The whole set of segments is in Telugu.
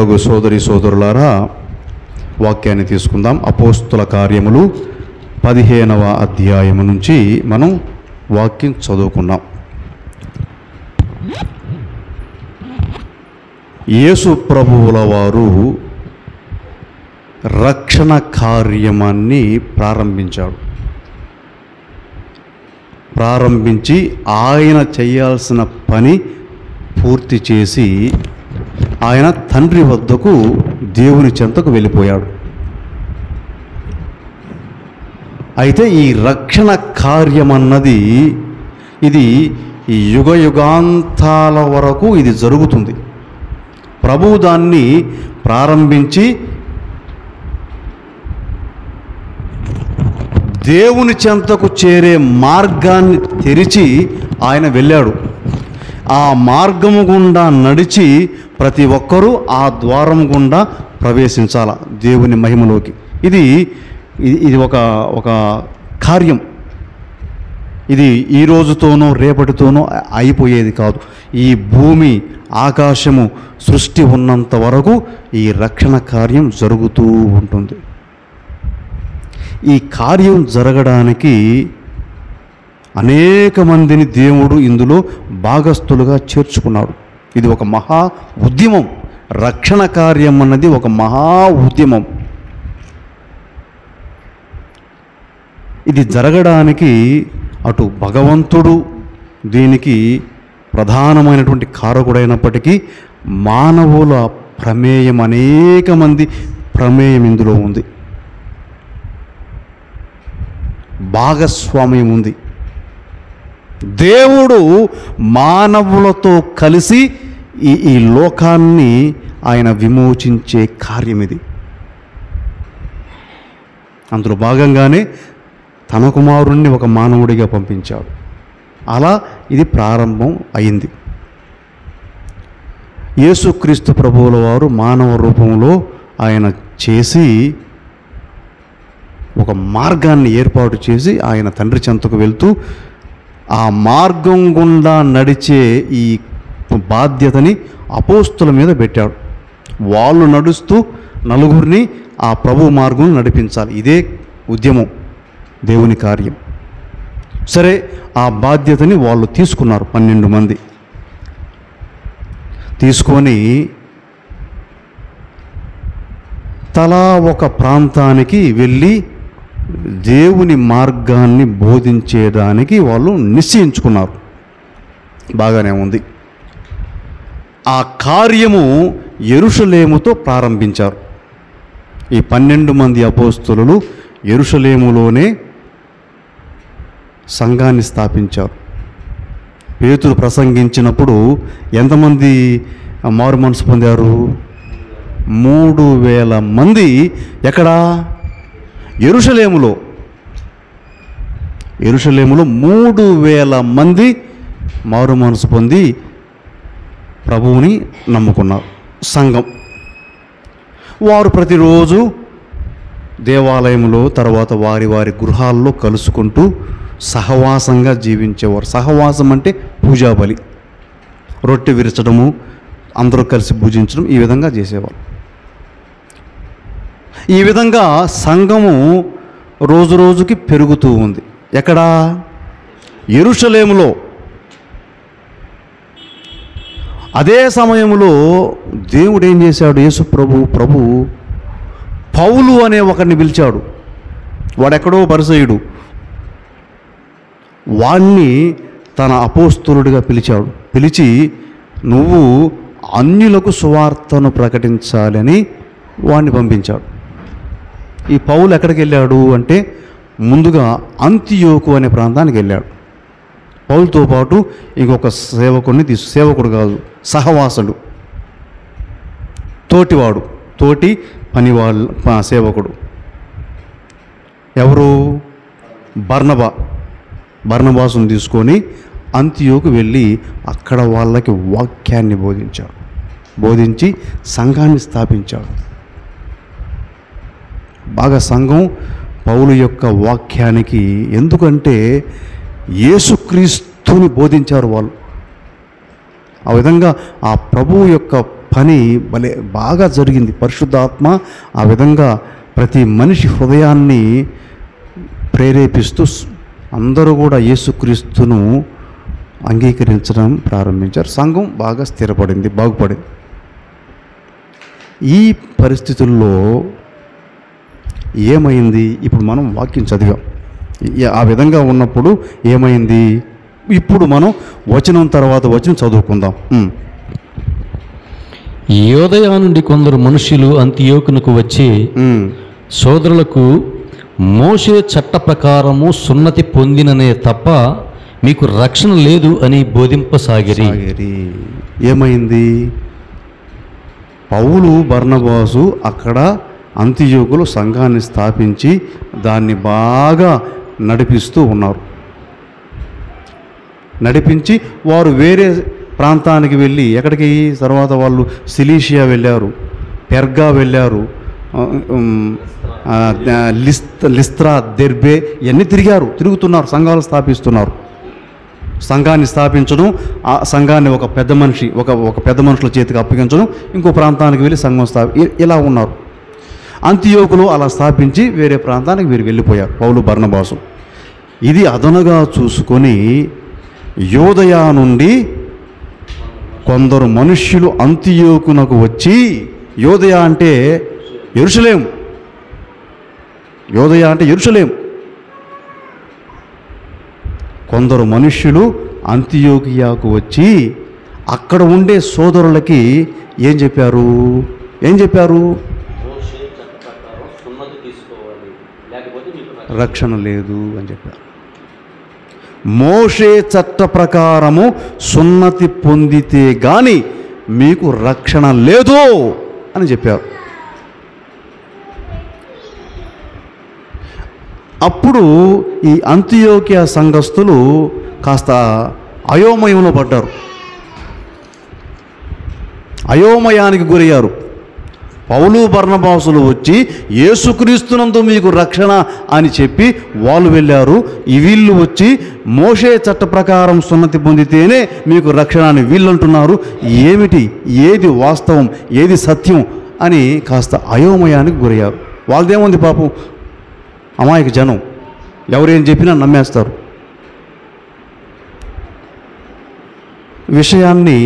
ప్రియులకు సోదరి సోదరులారా, వాక్యాన్ని తీసుకుందాం. అపోస్తుల కార్యములు 15వ అధ్యాయము నుంచి మనం వాక్యం చదువుకున్నాం. యేసు ప్రభువుల వారు రక్షణ కార్యమాన్ని ప్రారంభించి ఆయన చేయాల్సిన పని పూర్తి చేసి ఆయన తండ్రి వద్దకు దేవుని చెంతకు వెళ్ళిపోయాడు. అయితే ఈ రక్షణ కార్యమన్నది ఇది యుగ యుగాంతాల వరకు ఇది జరుగుతుంది. ప్రభువు దాన్ని ప్రారంభించి దేవుని చెంతకు చేరే మార్గాన్ని తెరిచి ఆయన వెళ్ళాడు. ఆ మార్గము గుండా నడిచి ప్రతి ఒక్కరూ ఆ ద్వారం గుండా ప్రవేశించాల దేవుని మహిమలోకి. ఇది ఒక కార్యం. ఇది ఈ రోజుతోనో రేపటితోనో అయిపోయేది కాదు. ఈ భూమి ఆకాశము సృష్టి ఉన్నంత వరకు ఈ రక్షణ కార్యం జరుగుతూ ఉంటుంది. ఈ కార్యం జరగడానికి అనేక మందిని దేవుడు ఇందులో భాగస్థులుగా చేర్చుకున్నాడు. ఇది ఒక మహా ఉద్యమం. రక్షణ కార్యం అన్నది ఒక మహా ఉద్యమం. ఇది జరగడానికి అటు భగవంతుడు దీనికి ప్రధానమైనటువంటి కారకుడైనప్పటికీ మానవుల ప్రమేయం, అనేక మంది ప్రమేయం ఇందులో ఉంది, భాగస్వామ్యం ఉంది. దేవుడు మానవులతో కలిసి ఈ లోకాన్ని ఆయన విమోచించే కార్యం ఇది. అందులో భాగంగానే తన కుమారుణ్ణి ఒక మానవుడిగా పంపించాడు. అలా ఇది ప్రారంభం అయింది. యేసుక్రీస్తు ప్రభువుల వారు మానవ రూపంలో ఆయన చేసి ఒక మార్గాన్ని ఏర్పాటు చేసి ఆయన తండ్రి చెంతకు వెళ్తూ ఆ మార్గం గుండా నడిచే ఈ బాధ్యతని అపోస్తుల మీద పెట్టాడు. వాళ్ళు నడుస్తూ నలుగురిని ఆ ప్రభు మార్గం నడిపించాలి. ఇదే ఉద్యమం, దేవుని కార్యం. సరే, ఆ బాధ్యతని వాళ్ళు తీసుకున్నారు. 12 మంది తీసుకొని తలా ఒక ప్రాంతానికి వెళ్ళి దేవుని మార్గాన్ని బోధించేదానికి వాళ్ళు నిశ్చయించుకున్నారు. బాగానే ఉంది. ఆ కార్యము యెరూషలేముతో ప్రారంభించారు. ఈ 12 మంది అపోస్తలులు యెరూషలేములోనే సంఘాన్ని స్థాపించారు. పేతురు ప్రసంగించినప్పుడు ఎంతమంది మారు మనసు పొందారు? 3000 మంది. ఎక్కడా? యెరూషలేములో 3000 మంది మారు మనసు పొంది ప్రభువుని నమ్ముకున్నారు. సంఘం వారు ప్రతిరోజు దేవాలయంలో, తర్వాత వారి వారి గృహాల్లో కలుసుకుంటూ సహవాసంగా జీవించేవారు. సహవాసం అంటే పూజా బలి, రొట్టె విరచడము, అందరూ కలిసి పూజించడం, ఈ విధంగా చేసేవారు. ఈ విధంగా సంఘము రోజు రోజుకి పెరుగుతూ ఉంది. ఎక్కడా? యెరూషలేములో. అదే సమయంలో దేవుడు ఏం చేశాడు? యేసు ప్రభు పౌలు అనే ఒకరిని పిలిచాడు. వాడెక్కడో పరిసయుడు. వాణ్ణి తన అపోస్తలుడిగా పిలిచాడు. పిలిచి నువ్వు అన్యులకు సువార్తను ప్రకటించాలని వాణ్ణి పంపించాడు. ఈ పౌలు ఎక్కడికి వెళ్ళాడు అంటే ముందుగా అంతియోకు అనే ప్రాంతానికి వెళ్ళాడు. పౌలుతో పాటు ఇంకొక సేవకుడిని సేవకుడు కాదు, సహవాసుడు, తోటివాడు, తోటి పనివాళ్ళ సేవకుడు. ఎవరు? బర్నబాసును తీసుకొని అంతియోకు వెళ్ళి అక్కడ వాళ్ళకి వాక్యాన్ని బోధించి సంఘాన్ని స్థాపించాడు. బాగా సంఘం పౌలు యొక్క వాక్యానికి, ఎందుకంటే యేసుక్రీస్తుని బోధించారు వాళ్ళు. ఆ విధంగా ఆ ప్రభువు యొక్క పని భలే బాగా జరిగింది. పరిశుద్ధాత్మ ఆ విధంగా ప్రతి మనిషి హృదయాన్ని ప్రేరేపిస్తూ అందరూ కూడా యేసుక్రీస్తును అంగీకరించడం ప్రారంభించారు. సంఘం బాగా స్థిరపడింది, బాగుపడింది. ఈ పరిస్థితుల్లో ఏమైంది? ఇప్పుడు మనం వాక్యం చదివాం. ఆ విధంగా ఉన్నప్పుడు ఏమైంది? ఇప్పుడు మనం వచనం తర్వాత వచనం చదువుకుందాం. యోదయ నుండి కొందరు మనుషులు అంతియోకునకు వచ్చి సోదరులకు మోషే చట్ట ప్రకారము సున్నతి పొందిననే తప్ప మీకు రక్షణ లేదు అని బోధింపసాగిరి. ఏమైంది? పౌలు బర్నబాసు అక్కడ అంతియోకులు సంఘాన్ని స్థాపించి దాన్ని బాగా నడిపిస్తూ ఉన్నారు. నడిపించి వారు వేరే ప్రాంతానికి వెళ్ళి, ఎక్కడికి తర్వాత వాళ్ళు సిలీషియా వెళ్ళారు, పెర్గా వెళ్ళారు, లిస్త్రా, దెర్బే ఇవన్నీ తిరుగుతున్నారు, సంఘాలు స్థాపిస్తున్నారు. సంఘాన్ని స్థాపించడం, ఆ సంఘాన్ని ఒక పెద్ద మనుషుల చేతికి అప్పగించడం, ఇంకో ప్రాంతానికి వెళ్ళి సంఘం ఇలా ఉన్నారు. అంతియోకులు అలా స్థాపించి వేరే ప్రాంతానికి వీరు వెళ్ళిపోయారు, పౌలు బర్నబాసు. ఇది అదనుగా చూసుకొని యోదయ నుండి కొందరు మనుష్యులు అంతియోకునకు వచ్చి, యోదయ అంటే యెరూషలేం, కొందరు మనుష్యులు అంతియోకియాకు వచ్చి అక్కడ ఉండే సోదరులకి ఏం చెప్పారు? రక్షణ లేదు అని చెప్పారు. మోషే చట్ట ప్రకారము సున్నతి పొందితే గాని మీకు రక్షణ లేదు అని చెప్పారు. అప్పుడు ఈ అంతియోకియా సంఘస్థులు కాస్త అయోమయంలో పడ్డారు, అయోమయానికి గురయ్యారు. పౌలు బర్నబాసులు వచ్చి యేసుక్రీస్తునందు మీకు రక్షణ అని చెప్పి వాళ్ళు వెళ్ళారు. వీళ్ళు వచ్చి మోషే చట్ట ప్రకారం సున్నతి పొందితేనే మీకు రక్షణ అని వీళ్ళు అంటున్నారు. ఏమిటి, ఏది వాస్తవం, ఏది సత్యం అని కాస్త అయోమయానికి గురయ్యారు. వాళ్ళదేముంది పాపం, అమాయక జనం, ఎవరేం చెప్పినా నమ్మేస్తారు. విషయాన్ని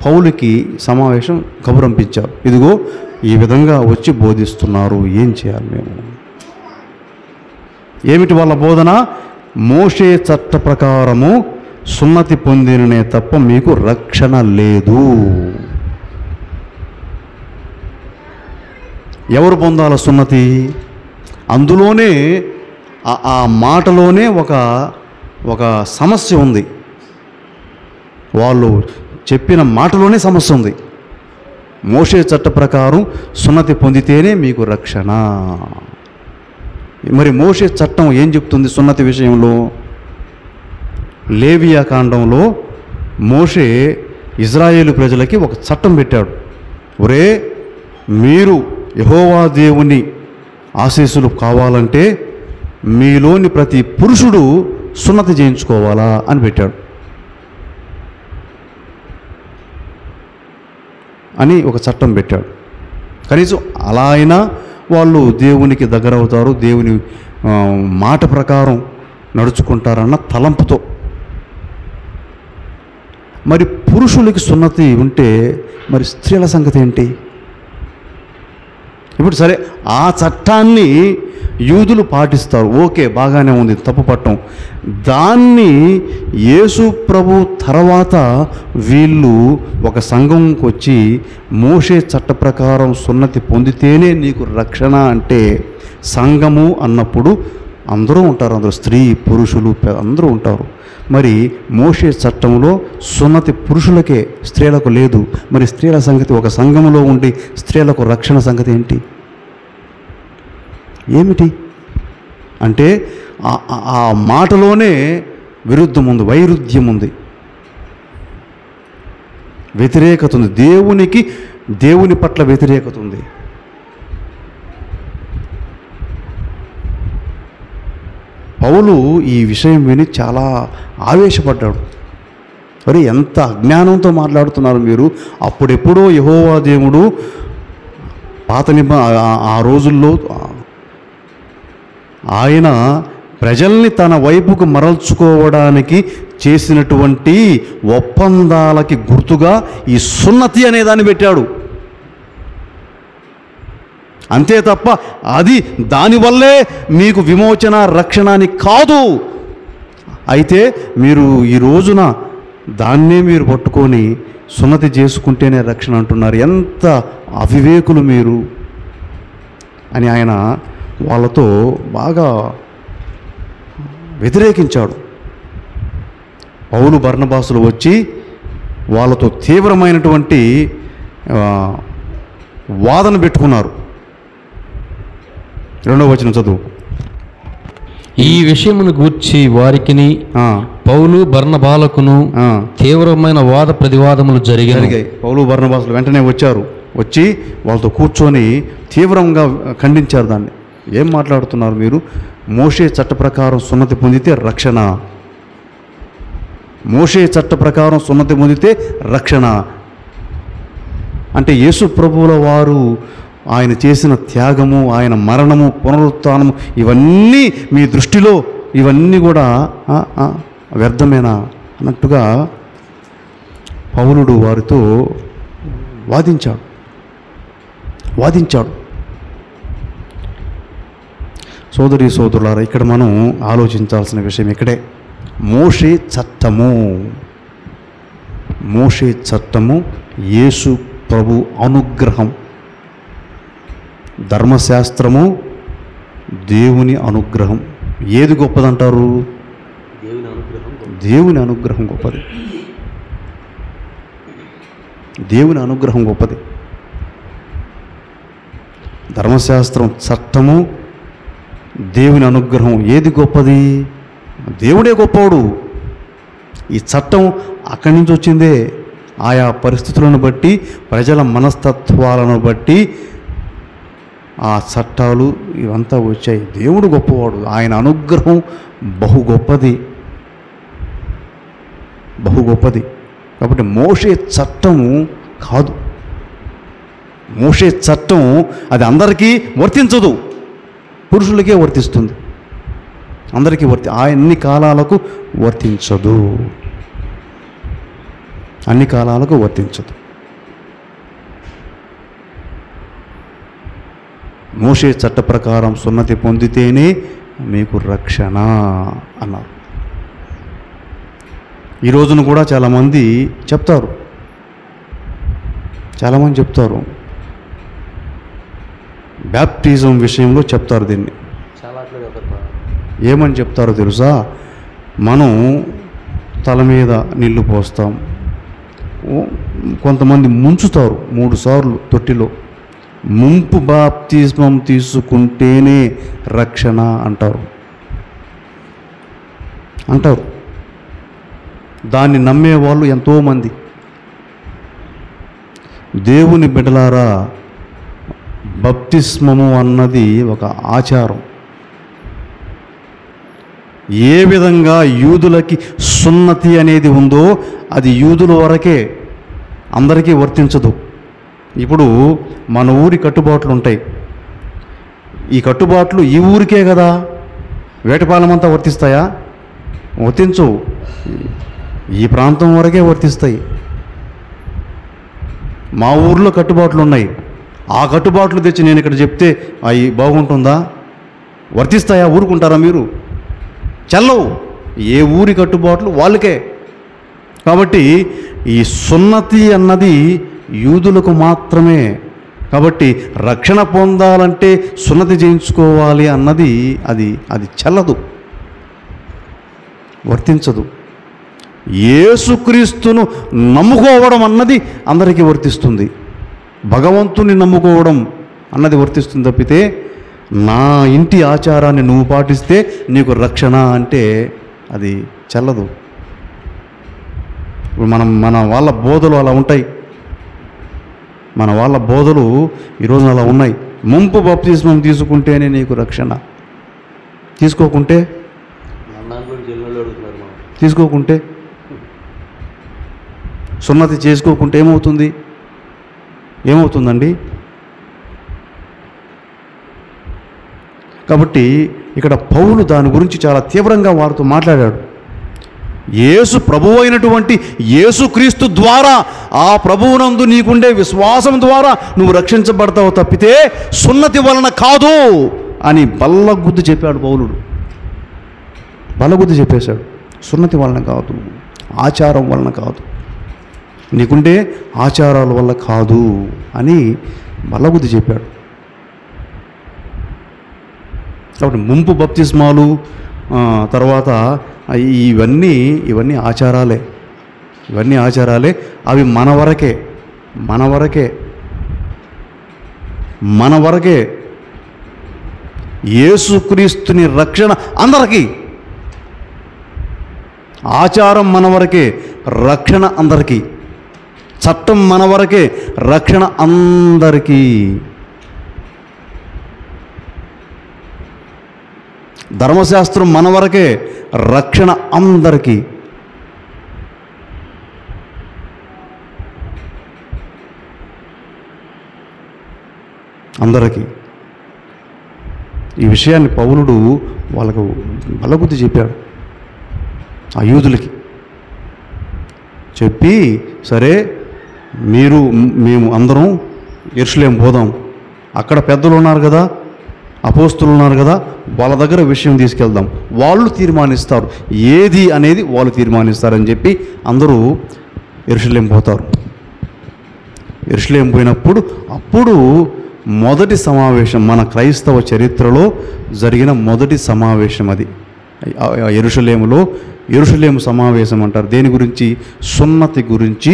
పౌలుకి సమావేశం కబురంపించారు. ఇదిగో ఈ విధంగా వచ్చి బోధిస్తున్నారు, ఏం చేయాలి మేము? ఏమిటి వాళ్ళ బోధన? మోషే చట్ట ప్రకారము సున్నతి పొందిననే తప్ప మీకు రక్షణ లేదు. ఎవరు పొందాల సున్నతి? అందులోనే ఆ మాటలోనే ఒక సమస్య ఉంది. వాళ్ళు చెప్పిన మాటలోనే సమస్య ఉంది. మోషే చట్ట ప్రకారం సున్నతి పొందితేనే మీకు రక్షణ. మరి మోషే చట్టం ఏం చెప్తుంది సున్నతి విషయంలో? లేవియా కాండంలో మోషే ఇజ్రాయేలు ప్రజలకి ఒక చట్టం పెట్టాడు. ఒరే, మీరు యెహోవా దేవుని ఆశీస్సులు కావాలంటే మీలోని ప్రతి పురుషుడు సున్నతి చేయించుకోవాలా అని పెట్టాడు. అని ఒక చట్టం పెట్టాడు. కనీసం అలా అయినా వాళ్ళు దేవునికి దగ్గర అవుతారు, దేవుని మాట ప్రకారం నడుచుకుంటారన్న తలంపుతో. మరి పురుషులకి సున్నతి ఉంటే మరి స్త్రీల సంగతి ఏంటి? ఇప్పుడు సరే, ఆ చట్టాన్ని యూదులు పాటిస్తారు, ఓకే, బాగానే ఉంది, తప్పు పట్టం. దాన్ని యేసు ప్రభు తర్వాత వీళ్ళు ఒక సంఘంకి వచ్చి మోషే చట్ట ప్రకారం సున్నతి పొందితేనే నీకు రక్షణ అంటే, సంఘము అన్నప్పుడు అందరూ ఉంటారు, అందరూ స్త్రీ పురుషులు అందరూ ఉంటారు. మరి మోషే చట్టంలో సున్నతి పురుషులకే, స్త్రీలకు లేదు. మరి స్త్రీల సంగతి, ఒక సంఘంలో ఉండి స్త్రీలకు రక్షణ సంగతి ఏంటి? ఏమిటి అంటే ఆ మాటలోనే విరుద్ధం ఉంది, వైరుధ్యం ఉంది, వ్యతిరేకత ఉంది, దేవుని పట్ల వ్యతిరేకత ఉంది. పౌలు ఈ విషయం విని చాలా ఆవేశపడ్డాడు. మరి ఎంత అజ్ఞానంతో మాట్లాడుతున్నారు మీరు. అప్పుడెప్పుడో యెహోవా దేవుడు ఆ రోజుల్లో ఆయన ప్రజల్ని తన వైపుకు మరల్చుకోవడానికి చేసినటువంటి ఒప్పందాలకి గుర్తుగా ఈ సున్నతి అనే దాన్ని పెట్టాడు. అంతే తప్ప అది దానివల్లే మీకు విమోచన రక్షణ అని కాదు. అయితే మీరు ఈ రోజున దాన్నే మీరు పట్టుకొని సున్నతి చేసుకుంటేనే రక్షణ అంటున్నారు. ఎంత అవివేకులు మీరు అని ఆయన వాళ్ళతో బాగా వ్యతిరేకించాడు. పౌలు బర్నబాసులు వచ్చి వాళ్ళతో తీవ్రమైనటువంటి వాదన పెట్టుకున్నారు. 2వ వచనం చదువు. ఈ విషయమును గూర్చి వారికిని పౌలు బర్నబాలకును తీవ్రమైన వాద ప్రతివాదములు జరిగాయి. పౌలు బర్నబాసులు వెంటనే వచ్చి వాళ్ళతో కూర్చొని తీవ్రంగా ఖండించారు దాన్ని. ఏం మాట్లాడుతున్నారు మీరు? మోషే చట్ట ప్రకారం సున్నతి పొందితే రక్షణ, మోషే చట్ట ప్రకారం సున్నతి పొందితే రక్షణ అంటే యేసు ప్రభువుల వారు ఆయన చేసిన త్యాగము, ఆయన మరణము, పునరుత్థానము ఇవన్నీ మీ దృష్టిలో ఇవన్నీ కూడా వ్యర్థమేనా అన్నట్టుగా పౌలుడు వారితో వాదించాడు. సోదరి సోదరులారా, ఇక్కడ మనం ఆలోచించాల్సిన విషయం ఇక్కడే. మోషే చట్టము యేసు ప్రభు అనుగ్రహం. ధర్మశాస్త్రము దేవుని అనుగ్రహం. ఏది గొప్పదంటారు? దేవుని అనుగ్రహం గొప్పది. దేవుని అనుగ్రహం గొప్పది. ధర్మశాస్త్రం, చట్టము, దేవుని అనుగ్రహం ఏది గొప్పది? దేవుడే గొప్పవాడు. ఈ చట్టం అక్కడి నుంచి వచ్చిందే. ఆయా పరిస్థితులను బట్టి, ప్రజల మనస్తత్వాలను బట్టి ఆ చట్టాలు ఇవంతా వచ్చాయి. దేవుడు గొప్పవాడు. ఆయన అనుగ్రహం బహు గొప్పది. కాబట్టి మోషే చట్టము కాదు. మోషే చట్టం అది అందరికీ వర్తించదు, పురుషులకే వర్తిస్తుంది. అందరికీ అన్ని కాలాలకు వర్తించదు. మోషే చట్ట ప్రకారం సున్నతి పొందితేనే మీకు రక్షణ అన్నారు. ఈ రోజున కూడా చాలామంది చెప్తారు, బ్యాప్టిజం విషయంలో చెప్తారు దీన్ని. ఏమని చెప్తారో తెలుసా? మనం తల మీద నీళ్లు పోస్తాం, కొంతమంది ముంచుతారు 3 సార్లు తొట్టిలో. ముంపు బాప్తిస్మం తీసుకుంటేనే రక్షణ అంటారు. దాన్ని నమ్మేవాళ్ళు ఎంతోమంది. దేవుని బిడ్డలారా, బాప్తిస్మము అన్నది ఒక ఆచారం. ఏ విధంగా యూదులకి సున్నతి అనేది ఉందో అది యూదుల వరకే, అందరికీ వర్తించదు. ఇప్పుడు మన ఊరి కట్టుబాట్లు ఉంటాయి. ఈ కట్టుబాట్లు ఈ ఊరికే కదా, వేటపాలెమంతా వర్తిస్తాయా? వర్తించవు. ఈ ప్రాంతం వరకే వర్తిస్తాయి. మా ఊర్లో కట్టుబాట్లు ఉన్నాయి. ఆ కట్టుబాట్లు తెచ్చి నేను ఇక్కడ చెప్తే అవి బాగుంటుందా? వర్తిస్తాయా? ఊరుకుంటారా మీరు? చెల్లవు. ఏ ఊరి కట్టుబాట్లు వాళ్ళకే. కాబట్టి ఈ సున్నతి అన్నది యూదులకు మాత్రమే. కాబట్టి రక్షణ పొందాలంటే సున్నతి చేయించుకోవాలి అన్నది అది చెల్లదు, వర్తించదు. యేసుక్రీస్తును నమ్ముకోవడం అన్నది అందరికీ వర్తిస్తుంది. భగవంతుని నమ్ముకోవడం అన్నది వర్తిస్తుంది తప్పితే నా ఇంటి ఆచారాన్ని నువ్వు పాటిస్తే నీకు రక్షణ అంటే అది చెల్లదు. ఇప్పుడు మన వాళ్ళ బోధలు అలా ఉంటాయి. మన వాళ్ళ బోధలు ఈరోజు అలా ఉన్నాయి. ముంపు బాప్తిస్మం తీసుకుంటేనే నీకు రక్షణ, తీసుకోకుంటే సున్నతి చేసుకోకుంటే ఏమవుతుందండి? కాబట్టి ఇక్కడ పౌలు దాని గురించి చాలా తీవ్రంగా వారితో మాట్లాడాడు. యేసు ప్రభువు అయినటువంటి యేసుక్రీస్తు ద్వారా, ఆ ప్రభువునందు నీకుండే విశ్వాసం ద్వారా నువ్వు రక్షించబడతావు తప్పితే సున్నతి వలన కాదు అని బల్లగుద్ది చెప్పాడు పౌలుడు. బల్లగుద్ది చెప్పేశాడు. సున్నతి వలన కాదు, ఆచారం వలన కాదు, నీకుండే ఆచారాల వల్ల కాదు అని బల్లగుద్ది చెప్పాడు. కాబట్టి ముంపు బప్తిస్మాలు తర్వాత ఇవన్నీ ఆచారాలే. అవి మన వరకే. యేసుక్రీస్తుని రక్షణ అందరికీ. ఆచారం మన వరకే, రక్షణ అందరికీ. చట్టం మన వరకే, రక్షణ అందరికీ. ధర్మశాస్త్రం మన వరకే, రక్షణ అందరికీ. ఈ విషయాన్ని పౌలుడు వాళ్ళకు బల్లగుద్ది చెప్పాడు. ఆ యూదులకి చెప్పి, సరే మేము అందరం యెరూషలేము పోదాం, అక్కడ పెద్దలు ఉన్నారు కదా, అపోస్తులు ఉన్నారు కదా, వాళ్ళ దగ్గర విషయం తీసుకెళ్దాం, వాళ్ళు తీర్మానిస్తారు, ఏది అనేది వాళ్ళు తీర్మానిస్తారని చెప్పి అందరూ యెరూషలేము పోతారు. యెరూషలేము పోయినప్పుడు అప్పుడు మొదటి సమావేశం, మన క్రైస్తవ చరిత్రలో జరిగిన మొదటి సమావేశం అది. యెరూషలేము సమావేశం అంటారు. దేని గురించి? సున్నతి గురించి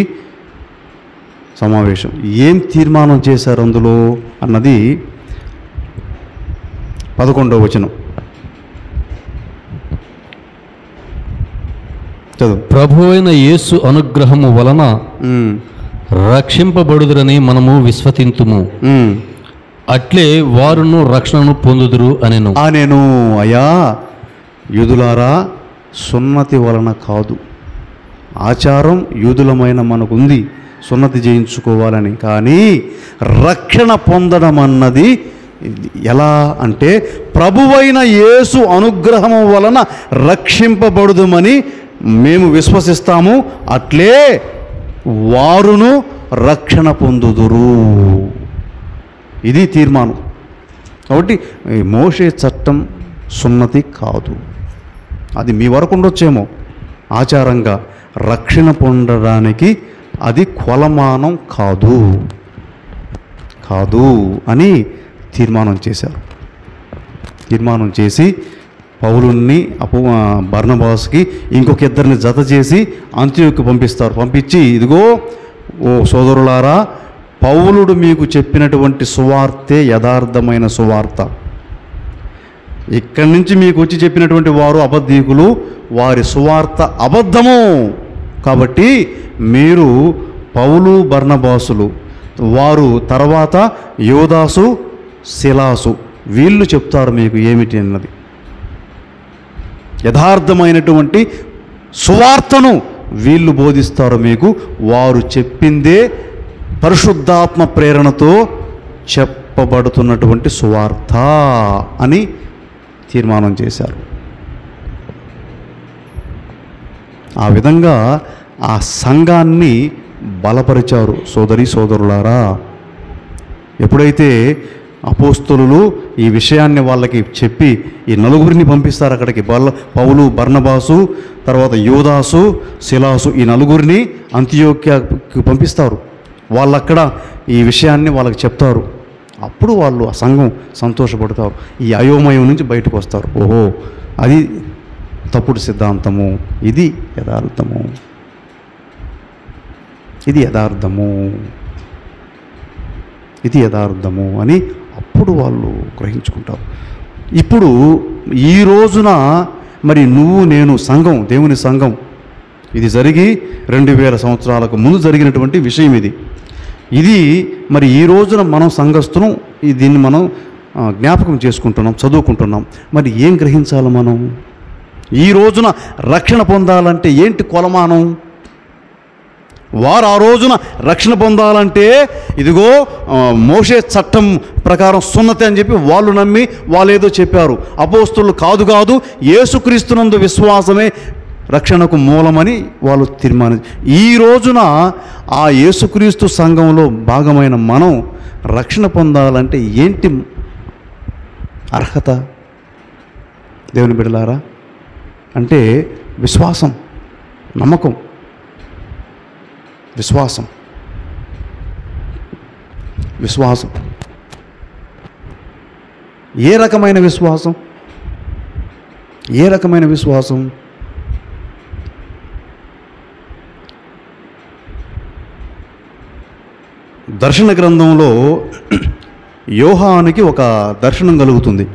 సమావేశం. ఏం తీర్మానం చేశారు అందులో అన్నది 11వ వచనం చదువు. ప్రభువైన యేసు అనుగ్రహము వలన రక్షింపబడుదురని మనము విశ్వసింతుము, అట్లే వారును రక్షణను పొందుదురు అనెను. అయ్యా యూదులారా, సున్నతి వలన కాదు, ఆచారం యూదులమైన మనకుంది సున్నతి చేయించుకోవాలని, కానీ రక్షణ పొందడం అన్నది ఎలా అంటే ప్రభువైన యేసు అనుగ్రహము వలన రక్షింపబడుదుమని మేము విశ్వసిస్తాము, అట్లే వారును రక్షణ పొందుదురు. ఇది తీర్మానం. కాబట్టి మోషే చట్టం సున్నతి కాదు, అది మీ వరకు ఉండొచ్చేమో ఆచారంగా, రక్షణ పొందడానికి అది కొలమానం కాదు అని తీర్మానం చేశారు. తీర్మానం చేసి పౌలుని బర్నబాస్కి ఇంకొక ఇద్దరిని జత చేసి అంత్యోక్యకు పంపిస్తారు. పంపించి, ఇదిగో ఓ సోదరులారా, పౌలుడు మీకు చెప్పినటువంటి సువార్తే యథార్థమైన సువార్త. ఇక్కడి నుంచి మీకు వచ్చి చెప్పినటువంటి వారు అబద్ధీకులు, వారి సువార్త అబద్ధము. కాబట్టి మీరు పౌలు బర్నబాసులు, వారు తర్వాత యోదాసు శిలాసు, వీళ్ళు చెప్తారు మీకు ఏమిటి అన్నది. యథార్థమైనటువంటి సువార్తను వీళ్ళు బోధిస్తారు మీకు. వారు చెప్పిందే పరిశుద్ధాత్మ ప్రేరణతో చెప్పబడుతున్నటువంటి సువార్త అని తీర్మానం చేశారు. ఆ విధంగా ఆ సంఘాన్ని బలపరిచారు. సోదరులారా, ఎప్పుడైతే అపోస్తలులు ఈ విషయాన్ని వాళ్ళకి చెప్పి ఈ నలుగురిని పంపిస్తారు అక్కడికి, పౌలు, బర్నబాసు, తర్వాత యోదాసు, శిలాసు, ఈ నలుగురిని అంతియోక్యకు పంపిస్తారు. వాళ్ళక్కడ ఈ విషయాన్ని వాళ్ళకి చెప్తారు. అప్పుడు వాళ్ళు ఆ సంఘం సంతోషపడతారు, ఈ అయోమయం నుంచి బయటకు వస్తారు. ఓహో, అది తప్పుడు సిద్ధాంతము, ఇది యథార్థము, ఇది యథార్థము అని అప్పుడు వాళ్ళు గ్రహించుకుంటారు. ఇప్పుడు ఈ రోజున మరి నువ్వు నేను సంఘం, దేవుని సంఘం, ఇది జరిగి 2000 సంవత్సరాలకు ముందు జరిగినటువంటి విషయం ఇది మరి ఈ రోజున మనం సంఘస్థులం, దీన్ని మనం జ్ఞాపకం చేసుకుంటున్నాం, చదువుకుంటున్నాం. మరి ఏం గ్రహించాలి మనం? ఈ రోజున రక్షణ పొందాలంటే ఏంటి కొలమానం? వారు ఆ రోజున రక్షణ పొందాలంటే ఇదిగో మోషే చట్టం ప్రకారం సున్నతి అని చెప్పి వాళ్ళు నమ్మి వాళ్ళు ఏదో చెప్పారు. అపోస్తలులు కాదు యేసుక్రీస్తునందు విశ్వాసమే రక్షణకు మూలమని వాళ్ళు ఈ రోజున ఆ యేసుక్రీస్తు సంఘంలో భాగమైన మనం రక్షణ పొందాలంటే ఏంటి అర్హత? దేవుని బిడ్డలారా, అంటే విశ్వాసం, నమ్మకం, విశ్వాసం. ఏ రకమైన విశ్వాసం? దర్శన గ్రంథంలో యోహానుకి ఒక దర్శనం కలుగుతుంది.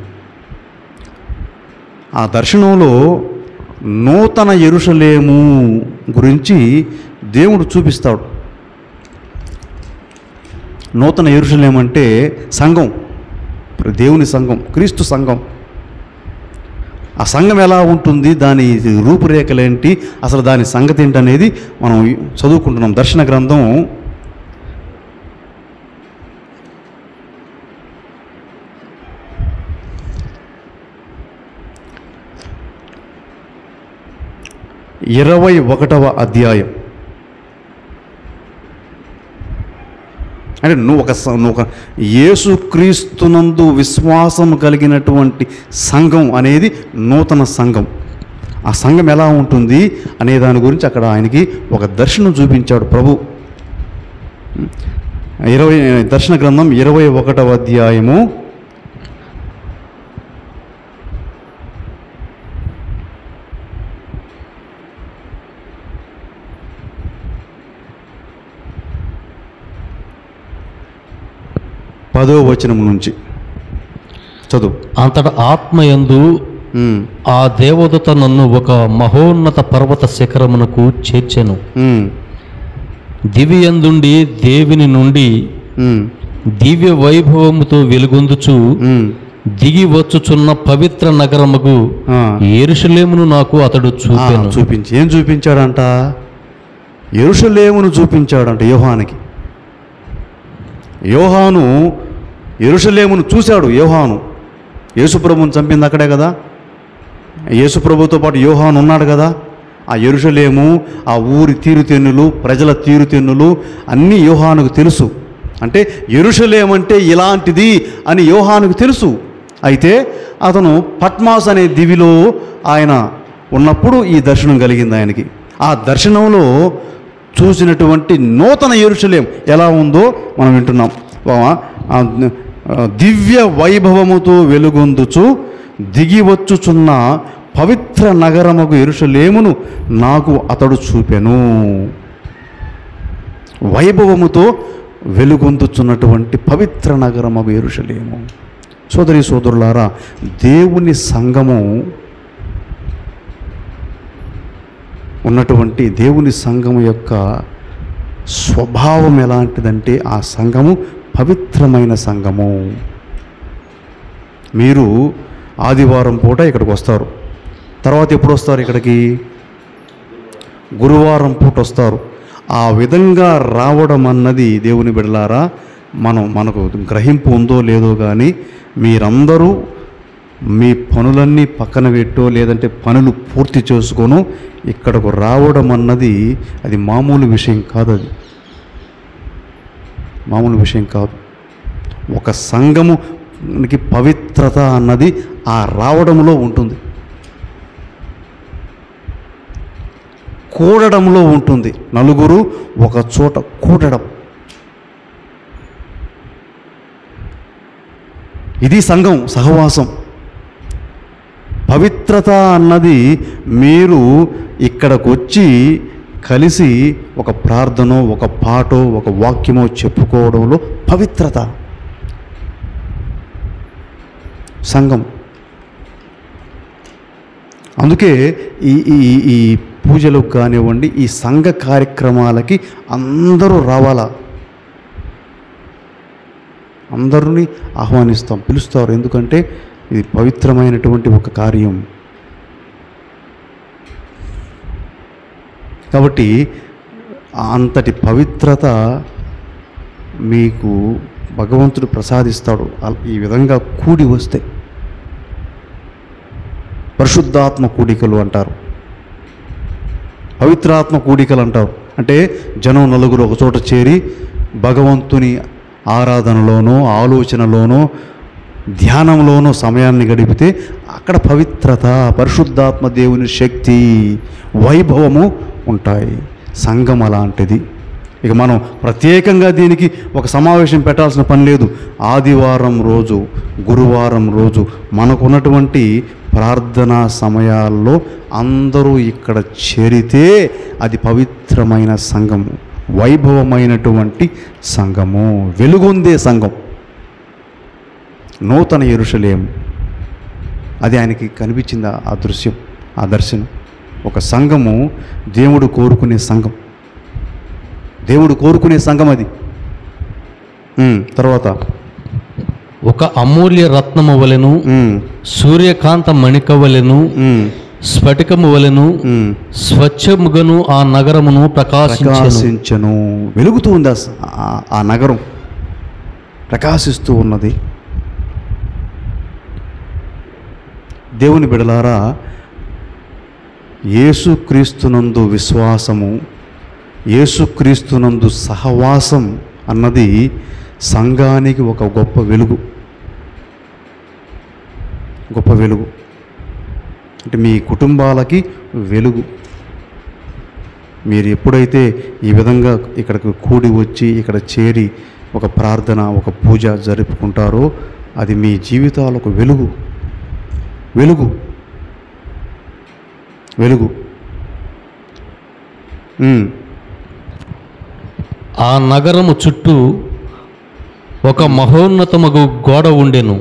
ఆ దర్శనంలో నూతన యెరూషలేము గురించి దేవుడు చూపిస్తాడు. నూతన యెరూషలేము అంటే సంఘం, దేవుని సంఘం, క్రీస్తు సంఘం. ఆ సంఘం ఎలా ఉంటుంది, దాని రూపురేఖలేంటి, అసలు దాని సంగతి ఏంటనేది మనం చదువుకుంటున్నాం. దర్శన గ్రంథం 21వ అధ్యాయం. అంటే నువ్వు ఒక యేసుక్రీస్తునందు విశ్వాసం కలిగినటువంటి సంఘం అనేది నూతన సంఘం. ఆ సంఘం ఎలా ఉంటుంది అనే దాని గురించి అక్కడ ఆయనకి ఒక దర్శనం చూపించాడు ప్రభు. దర్శన గ్రంథం 21వ అధ్యాయము 10వ వచనం నుంచి చదువు. అంతటా ఆత్మయందు ఆ దేవదూత నన్ను ఒక మహోన్నత పర్వత శిఖరమునకు చేర్చెను. దివ్యందుండి దేవుని నుండి దివ్య వైభవముతో వెలుగొందుచు దిగి వచ్చుచున్న పవిత్ర నగరముకు యెరూషలేమును నాకు అతడు చూపించి ఏం చూపించాడంట? యెరూషలేమును చూపించాడంట యోహానుకి. యోహాను యెరూషలేమును చూశాడు. యోహాను యేసుప్రభుని చంపింది అక్కడే కదా, యేసుప్రభుతో పాటు యోహాను ఉన్నాడు కదా. ఆ యెరూషలేము, ఆ ఊరి తీరుతెన్నులు, ప్రజల తీరుతెన్నులు అన్నీ యోహానుకు తెలుసు. అంటే యెరూషలేము అంటే ఇలాంటిది అని యోహానుకు తెలుసు. అయితే అతను పట్మాస్ అనే దివిలో ఆయన ఉన్నప్పుడు ఈ దర్శనం కలిగింది ఆయనకి. ఆ దర్శనంలో చూసినటువంటి నూతన యెరూషలేము ఎలా ఉందో మనం వింటున్నాం. దివ్య వైభవముతో వెలుగొందుచు దిగివచ్చుచున్న పవిత్ర నగరముకు యెరూషలేమును నాకు అతడు చూపెను. వైభవముతో వెలుగొందుచున్నటువంటి పవిత్ర నగరముకు యెరూషలేము. సోదరి సోదరులారా, దేవుని సంఘము ఉన్నటువంటి దేవుని సంఘము యొక్క స్వభావం ఎలాంటిదంటే ఆ సంఘము పవిత్రమైన సంఘము. మీరు ఆదివారం పూట ఇక్కడికి వస్తారు, తర్వాత ఎప్పుడు వస్తారు ఇక్కడికి? గురువారం పూట వస్తారు. ఆ విధంగా రావడం అన్నది దేవుని బిడ్డలారా మనకు గ్రహింపు ఉందో లేదో కానీ మీరందరూ మీ పనులన్నీ పక్కన పెట్టో లేదంటే పనులు పూర్తి చేసుకోను ఇక్కడకు రావడం అన్నది అది మామూలు విషయం కాదు. అది మామూలు విషయం కాదు. ఒక సంఘమునికి పవిత్రత అన్నది ఆ రావడంలో ఉంటుంది, కూడడంలో ఉంటుంది. నలుగురు ఒక చోట కూడడం, ఇది సంఘం, సహవాసం. పవిత్రత అన్నది మీరు ఇక్కడికి వచ్చి కలిసి ఒక ప్రార్థనో ఒక పాటో ఒక వాక్యమో చెప్పుకోవడంలో పవిత్రత సంఘం. అందుకే ఈ పూజలకు కానివ్వండి, ఈ సంఘ కార్యక్రమాలకి అందరూ రావాలా, అందరినీ ఆహ్వానిస్తాం, పిలుస్తారు. ఎందుకంటే ఇది పవిత్రమైనటువంటి ఒక కార్యం. కాబట్టి అంతటి పవిత్రత మీకు భగవంతుడు ప్రసాదిస్తాడు ఈ విధంగా కూడి వస్తే. పరిశుద్ధాత్మ కూడికలు అంటారు, పవిత్రాత్మ కూడికలు అంటారు. అంటే జనం నలుగురు ఒక చోట చేరి భగవంతుని ఆరాధనలోనో ఆలోచనలోనో ధ్యానంలోనో సమయాన్ని గడిపితే అక్కడ పవిత్రత, పరిశుద్ధాత్మ దేవుని శక్తి, వైభవము ఉంటాయి. సంఘం అలాంటిది. ఇక మనం ప్రత్యేకంగా దీనికి ఒక సమావేశం పెట్టాల్సిన పని లేదు. ఆదివారం రోజు, గురువారం రోజు మనకున్నటువంటి ప్రార్థనా సమయాల్లో అందరూ ఇక్కడ చేరితే అది పవిత్రమైన సంఘము, వైభవమైనటువంటి సంఘము, వెలుగొందే సంఘం, నూతన యెరూషలేము. అది ఆయనకి కనిపించింది ఆ దృశ్యం, ఆ దర్శనం. ఒక సంఘము దేవుడు కోరుకునే సంఘం, దేవుడు కోరుకునే సంఘం అది. తర్వాత ఒక అమూల్య రత్నము వలెను, సూర్యకాంత మణిక వలెను, స్ఫటికము వలెను స్వచ్ఛముగను ఆ నగరమును ప్రకాశించెను. వెలుగుతూ ఉంది ఆ నగరం, ప్రకాశిస్తూ ఉన్నది. దేవుని బిడలారా, యేసుక్రీస్తునందు విశ్వాసము, యేసుక్రీస్తునందు సహవాసం అన్నది సంఘానికి ఒక గొప్ప వెలుగు, గొప్ప వెలుగు. అంటే మీ కుటుంబాలకి వెలుగు. మీరు ఎప్పుడైతే ఈ విధంగా ఇక్కడికి కూడి వచ్చి ఇక్కడ చేరి ఒక ప్రార్థన, ఒక పూజ జరుపుకుంటారో అది మీ జీవితాలకు వెలుగు, వెలుగు, వెలుగు. ఆ నగరము చుట్టూ ఒక మహోన్నతమగు గోడ ఉండెను.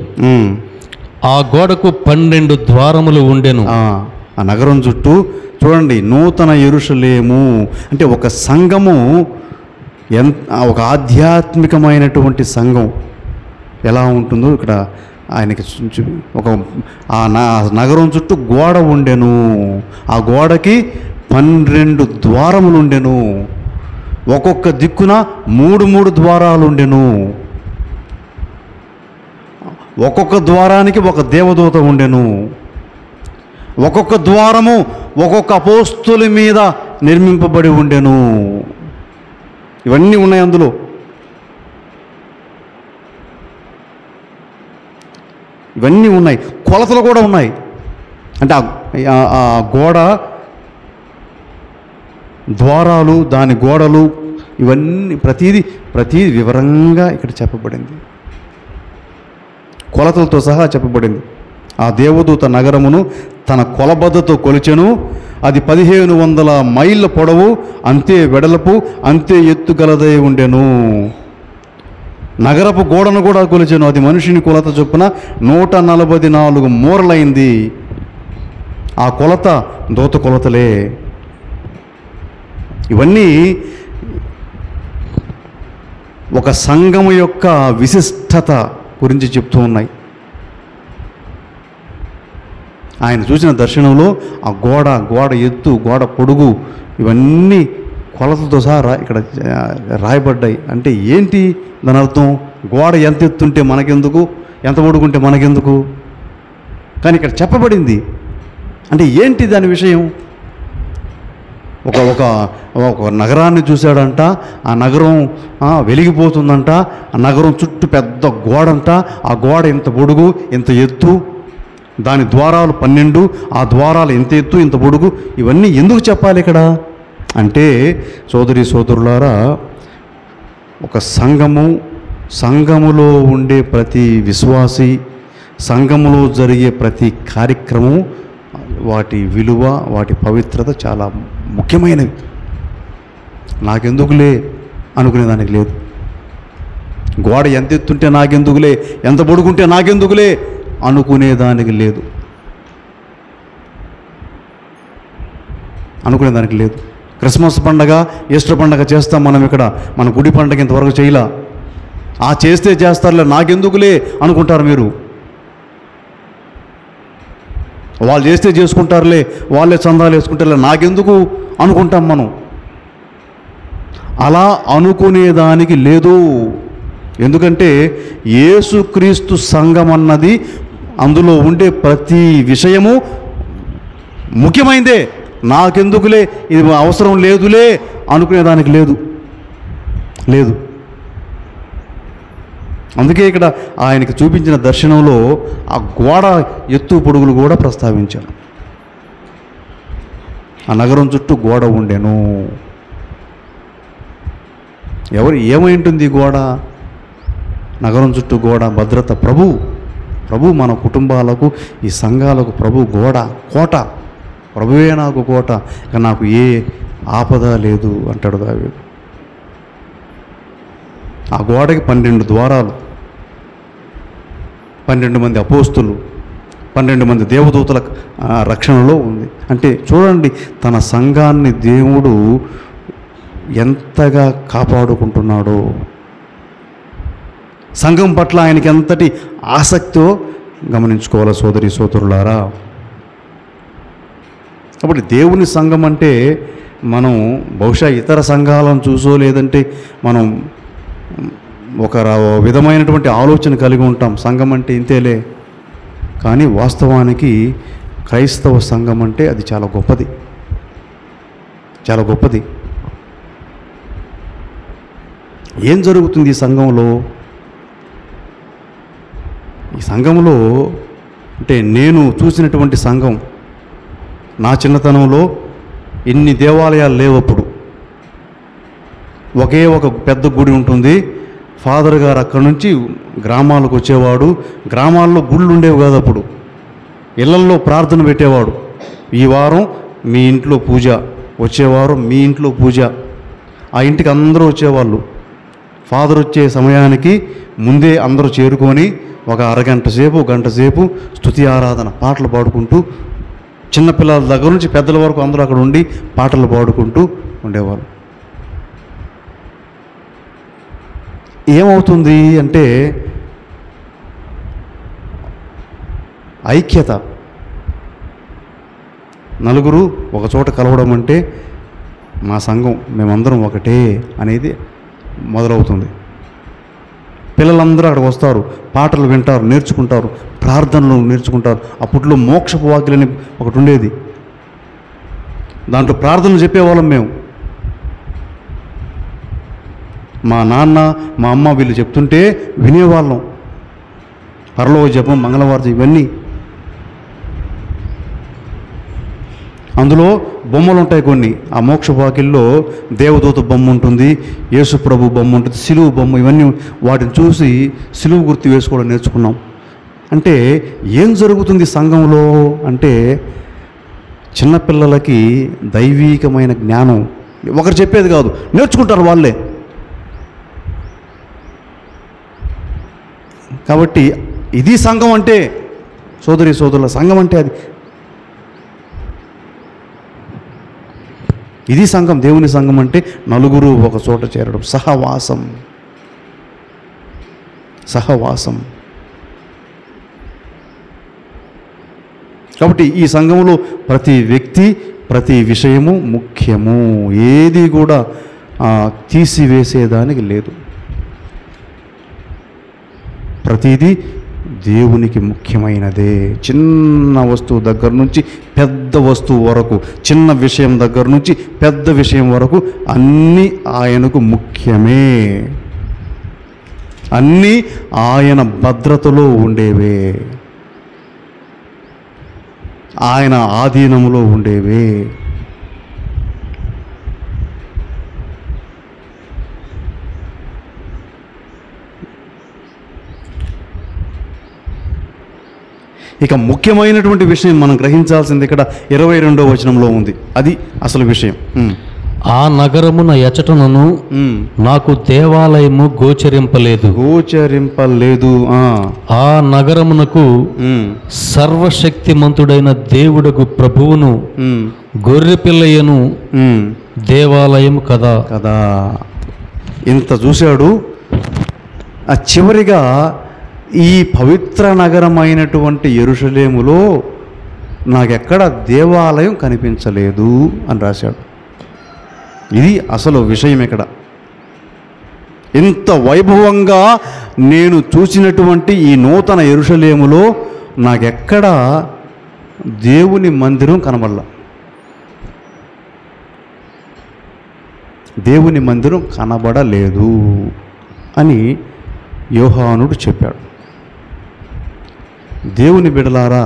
ఆ గోడకు 12 ద్వారములు ఉండెను. ఆ నగరం చుట్టూ చూడండి, నూతన యెరూషలేము అంటే ఒక సంఘము, ఒక ఆధ్యాత్మికమైనటువంటి సంఘం ఎలా ఉంటుందో ఇక్కడ ఆయనకి ఒక ఆ నగరం చుట్టూ గోడ ఉండెను. ఆ గోడకి 12 ద్వారములు ఉండెను. ఒక్కొక్క దిక్కున 3 ద్వారాలు ఉండెను. ఒక్కొక్క ద్వారానికి ఒక దేవదూత ఉండెను. ఒక్కొక్క ద్వారము ఒక్కొక్క అపోస్తుల మీద నిర్మింపబడి ఉండెను. ఇవన్నీ ఉన్నాయి అందులో. ఇవన్నీ ఉన్నాయి, కొలతలు కూడా ఉన్నాయి. అంటే ఆ గోడ ద్వారాలు, దాని గోడలు, ఇవన్నీ ప్రతీది వివరంగా ఇక్కడ చెప్పబడింది, కొలతలతో సహా చెప్పబడింది. ఆ దేవదూత నగరమును తన కొలబద్దతో కొలిచెను. అది 1500 మైళ్ళ పొడవు, అంతే వెడల్పు, అంతే ఎత్తుగలదై ఉండెను. నగరపు గోడను కూడా కొలిచెను. అది మనిషిని కొలత చొప్పున 144 మూరలైంది. ఆ కొలత దూత కొలతలే. ఇవన్నీ ఒక సంఘము యొక్క విశిష్టత గురించి చెప్తూ ఉన్నాయి. ఆయన చూసిన దర్శనంలో ఆ గోడ ఎత్తు, గోడ పొడుగు, ఇవన్నీ కొలతలతో సహా ఇక్కడ రాయబడ్డాయి. అంటే ఏంటి దాని అర్థం? గోడ ఎంత ఎత్తుంటే మనకెందుకు, ఎంత పొడుగుంటే మనకెందుకు, కానీ ఇక్కడ చెప్పబడింది. అంటే ఏంటి దాని విషయం? ఒక నగరాన్ని చూశాడంట. ఆ నగరం వెలిగిపోతుందంట. ఆ నగరం చుట్టూ పెద్ద గోడంట. ఆ గోడ ఇంత పొడుగు, ఇంత ఎత్తు, దాని ద్వారాలు 12, ఆ ద్వారాలు ఇంత ఎత్తు, ఇంత పొడుగు. ఇవన్నీ ఎందుకు చెప్పాలి ఇక్కడ అంటే, సోదరులారా, ఒక సంఘములో ఉండే ప్రతి విశ్వాసి, సంఘములో జరిగే ప్రతి కార్యక్రమం, వాటి విలువ, వాటి పవిత్రత చాలా ముఖ్యమైనవి. నాకెందుకులే అనుకునేదానికి లేదు. గోడ ఎంత ఎత్తుంటే నాకెందుకులే, ఎంత పొడుగుంటే నాకెందుకులే అనుకునేదానికి లేదు, అనుకునేదానికి లేదు. క్రిస్మస్ పండగ, ఈస్టర్ పండగ చేస్తాం మనం ఇక్కడ. మన గుడి పండగ ఇంతవరకు చేయలా. చేస్తే చేస్తారులే, నాకెందుకులే అనుకుంటారు మీరు. వాళ్ళు చేస్తే చేసుకుంటారులే, వాళ్ళే చందాలు వేసుకుంటారులే, నాకెందుకు అనుకుంటాం మనం. అలా అనుకునేదానికి లేదు. ఎందుకంటే యేసుక్రీస్తు సంఘం అన్నది అందులో ఉండే ప్రతి విషయము ముఖ్యమైనదే. నాకెందుకులే, ఇది అవసరం లేదులే అనుకునేదానికి లేదు. అందుకే ఇక్కడ ఆయనకి చూపించిన దర్శనంలో ఆ గోడ ఎత్తు పొడుగులు కూడా ప్రస్తావించారు. ఆ నగరం చుట్టూ గోడ ఉండెను. ఏమై ఉంటుంది గోడ? నగరం చుట్టూ గోడ, భద్రత. ప్రభు మన కుటుంబాలకు, ఈ సంఘాలకు ప్రభు గోడ, కోట. ప్రభువే నాకు కోట, ఇక నాకు ఏ ఆపద లేదు అంటాడు దావీదు. ఆ గోడకి 12 ద్వారాలు, 12 మంది అపోస్తులు, 12 మంది దేవదూతల రక్షణలో ఉంది. అంటే చూడండి, తన సంఘాన్ని దేవుడు ఎంతగా కాపాడుకుంటున్నాడో, సంఘం పట్ల ఆయనకి ఎంతటి ఆసక్తో గమనించుకోవాలి సోదరి సోదరులారా. కాబట్టి దేవుని సంఘం అంటే మనం బహుశా ఇతర సంఘాలను చూసో, లేదంటే మనం ఒక విధమైనటువంటి ఆలోచన కలిగి ఉంటాం, సంఘం అంటే ఇంతేలే. కానీ వాస్తవానికి క్రైస్తవ సంఘం అంటే అది చాలా గొప్పది, చాలా గొప్పది. ఏం జరుగుతుంది ఈ సంఘంలో? ఈ సంఘంలో అంటే నేను చూసినటువంటి సంఘం, నా చిన్నతనంలో ఇన్ని దేవాలయాలు లేవప్పుడు. ఒకే ఒక పెద్ద గుడి ఉంటుంది. ఫాదర్ గారు అక్కడి నుంచి గ్రామాలకు వచ్చేవాడు. గ్రామాల్లో గుళ్ళు ఉండేవి కాదు అప్పుడు. ఇళ్లల్లో ప్రార్థన పెట్టేవాడు. ఈ వారం మీ ఇంట్లో పూజ, వచ్చేవారం మీ ఇంట్లో పూజ. ఆ ఇంటికి అందరూ వచ్చేవాళ్ళు. ఫాదర్ వచ్చే సమయానికి ముందే అందరూ చేరుకొని ఒక అరగంట సేపు, గంట సేపు స్తుతి ఆరాధన, పాటలు పాడుకుంటూ, చిన్నపిల్లల దగ్గర నుంచి పెద్దల వరకు అందరూ అక్కడ ఉండి పాటలు పాడుకుంటూ ఉండేవాళ్ళు. ఏమవుతుంది అంటే ఐక్యత, నలుగురు ఒక చోట కలవడం అంటే మా సంఘం మేమందరం ఒకటే అనేది మొదలవుతుంది. పిల్లలందరూ అక్కడికి వస్తారు, పాటలు వింటారు, నేర్చుకుంటారు, ప్రార్థనలు నేర్చుకుంటారు. అప్పట్లో మోక్షపు వాక్యాలని ఒకటి ఉండేది, దాంట్లో ప్రార్థనలు చెప్పేవాళ్ళం మేము. మా నాన్న, మా అమ్మ వీళ్ళు చెప్తుంటే వినేవాళ్ళం. పరలోక జపం, మంగళవారం, ఇవన్నీ. అందులో బొమ్మలు ఉంటాయి కొన్ని. ఆ మోక్షవాకిల్లో దేవదూత బొమ్మ ఉంటుంది, యేసు ప్రభు బొమ్మ ఉంటుంది, సిలువు బొమ్మ. ఇవన్నీ వాటిని చూసి సిలువు గుర్తు వేసుకోవడం నేర్చుకున్నాం. అంటే ఏం జరుగుతుంది సంఘంలో అంటే చిన్నపిల్లలకి దైవీకమైన జ్ఞానం ఒకరు చెప్పేది కాదు, నేర్చుకుంటారు వాళ్ళే. కాబట్టి ఇది సంఘం అంటే, సోదరి సోదరుల సంఘం అంటే అది. ఇది సంఘం, దేవుని సంఘం అంటే నలుగురు ఒక చోట చేరడం, సహవాసం. కాబట్టి ఈ సంఘంలో ప్రతి వ్యక్తి, ప్రతి విషయము ముఖ్యము. ఏది కూడా తీసివేసేదానికి లేదు. ప్రతిదీ దేవునికి ముఖ్యమైనదే. చిన్న వస్తువు దగ్గర నుంచి పెద్ద వస్తువు వరకు, చిన్న విషయం దగ్గర నుంచి పెద్ద విషయం వరకు అన్నీ ఆయనకు ముఖ్యమే. అన్నీ ఆయన భద్రతలో ఉండేవే, ఆయన ఆధీనంలో ఉండేవే. ఇక ముఖ్యమైనటువంటి విషయం మనం గ్రహించాల్సింది ఇక్కడ 22వ వచనంలో ఉంది. అది అసలు విషయం. ఆ నగరమున ఎచటనను నాకు దేవాలయము గోచరింపలేదు. ఆ నగరమునకు సర్వశక్తిమంతుడైన దేవుడకు ప్రభువును గొర్రెపిల్లయను దేవాలయం కదా. ఇంత చూశాడు. చివరిగా ఈ పవిత్ర నగరమైనటువంటి యెరూషలేములో నాకెక్కడ దేవాలయం కనిపించలేదు అని రాశాడు. ఇది అసలు విషయం ఇక్కడ. ఇంత వైభవంగా నేను చూసినటువంటి ఈ నూతన యెరూషలేములో నాకెక్కడ దేవుని మందిరం కనబడలా. దేవుని మందిరం కనబడలేదు అని యోహానుడు చెప్పాడు. దేవుని బిడలారా,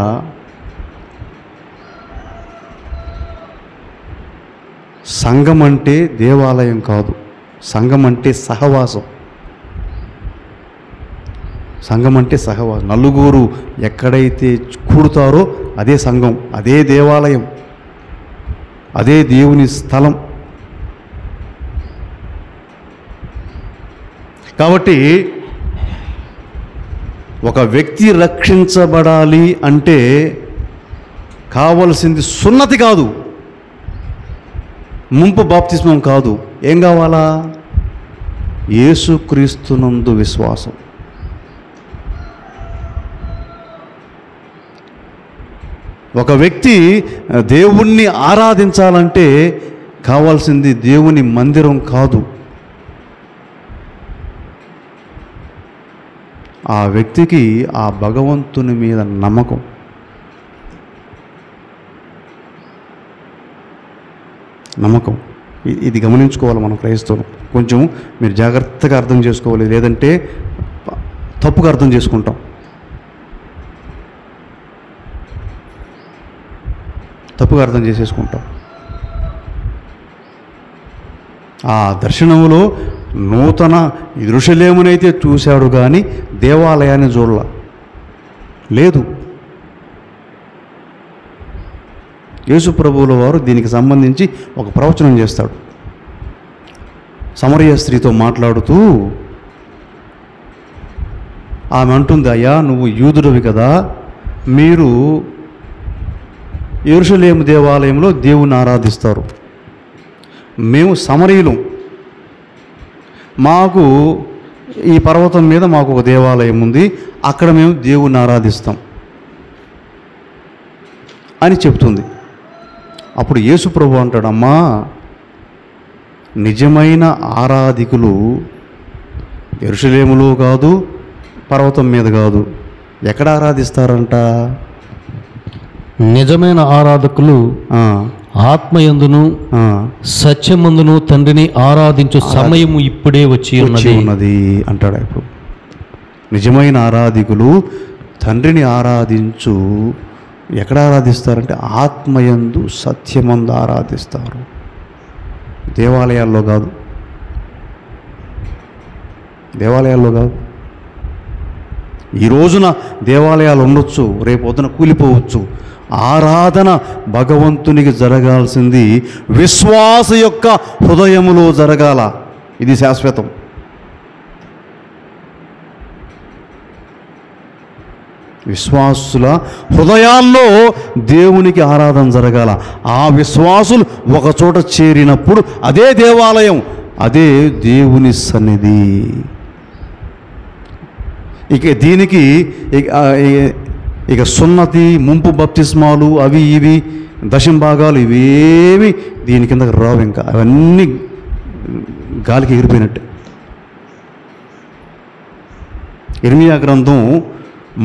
సంఘం అంటే దేవాలయం కాదు, సంఘం అంటే సహవాసం. సంఘం అంటే సహవాసం. నలుగురు ఎక్కడైతే కూడుతారో అదే సంఘం, అదే దేవాలయం, అదే దేవుని స్థలం. కాబట్టి ఒక వ్యక్తి రక్షించబడాలి అంటే కావలసింది సున్నతి కాదు, ముంపు బాప్తిస్మం కాదు. ఏం కావాలా? యేసుక్రీస్తునందు విశ్వాసం. ఒక వ్యక్తి దేవుణ్ణి ఆరాధించాలంటే కావాల్సింది దేవుని మందిరం కాదు, ఆ వ్యక్తికి ఆ భగవంతుని మీద నమ్మకం. నమ్మకం ఇది గమనించుకోవాలి మనం క్రైస్తవులు. కొంచెం మీరు జాగ్రత్తగా అర్థం చేసుకోవాలి, లేదంటే తప్పుగా అర్థం చేసుకుంటాం. తప్పుగా అర్థం చేసేసుకుంటాం. ఆ దర్శనములో నూతన యెరూషలేమునైతే చూశాడు కానీ దేవాలయాన్ని చూడలా. లేదు. యేసు ప్రభువుల వారు దీనికి సంబంధించి ఒక ప్రవచనం చేస్తాడు. సమరయ స్త్రీతో మాట్లాడుతూ ఆమె అంటుంది, అయ్యా నువ్వు యూదుడివి కదా, మీరు యెరూషలేము దేవాలయంలో దేవుని ఆరాధిస్తారు, మేము సమరయులం, మాకు ఈ పర్వతం మీద మాకు ఒక దేవాలయం ఉంది, అక్కడ మేము దేవుని ఆరాధిస్తాం అని చెప్తుంది. అప్పుడు యేసు ప్రభు అంటాడు, అమ్మా నిజమైన ఆరాధికులు యెరూషలేములో కాదు, పర్వతం మీద కాదు, ఎక్కడ ఆరాధిస్తారంట? నిజమైన ఆరాధకులు ఆత్మయందును సత్యమందును తండ్రిని ఆరాధించు సమయము ఇప్పుడే వచ్చి ఉన్నది అంటాడు. ఇప్పుడు నిజమైన ఆరాధికులు తండ్రిని ఆరాధించు, ఎక్కడ ఆరాధిస్తారంటే ఆత్మయందు సత్యమందు ఆరాధిస్తారు, దేవాలయాల్లో కాదు. దేవాలయాల్లో కాదు. ఈ రోజున దేవాలయాలు ఉండొచ్చు, రేపు పొద్దున కూలిపోవచ్చు. ఆరాధన భగవంతునికి జరగాల్సింది విశ్వాస యొక్క హృదయములో జరగాల. ఇది శాశ్వతం. విశ్వాసుల హృదయాల్లో దేవునికి ఆరాధన జరగాల. ఆ విశ్వాసులు ఒకచోట చేరినప్పుడు అదే దేవాలయం, అదే దేవుని సన్నిధి. ఇక దీనికి ఇక సున్నతి, ముంపు బప్తిస్మాలు, అవి ఇవి దశంభాగాలు ఇవేమి దీని కిందకి రావు. ఇంకా అవన్నీ గాలికి ఎగిరిపోయినట్టే. ఇర్మియా గ్రంథం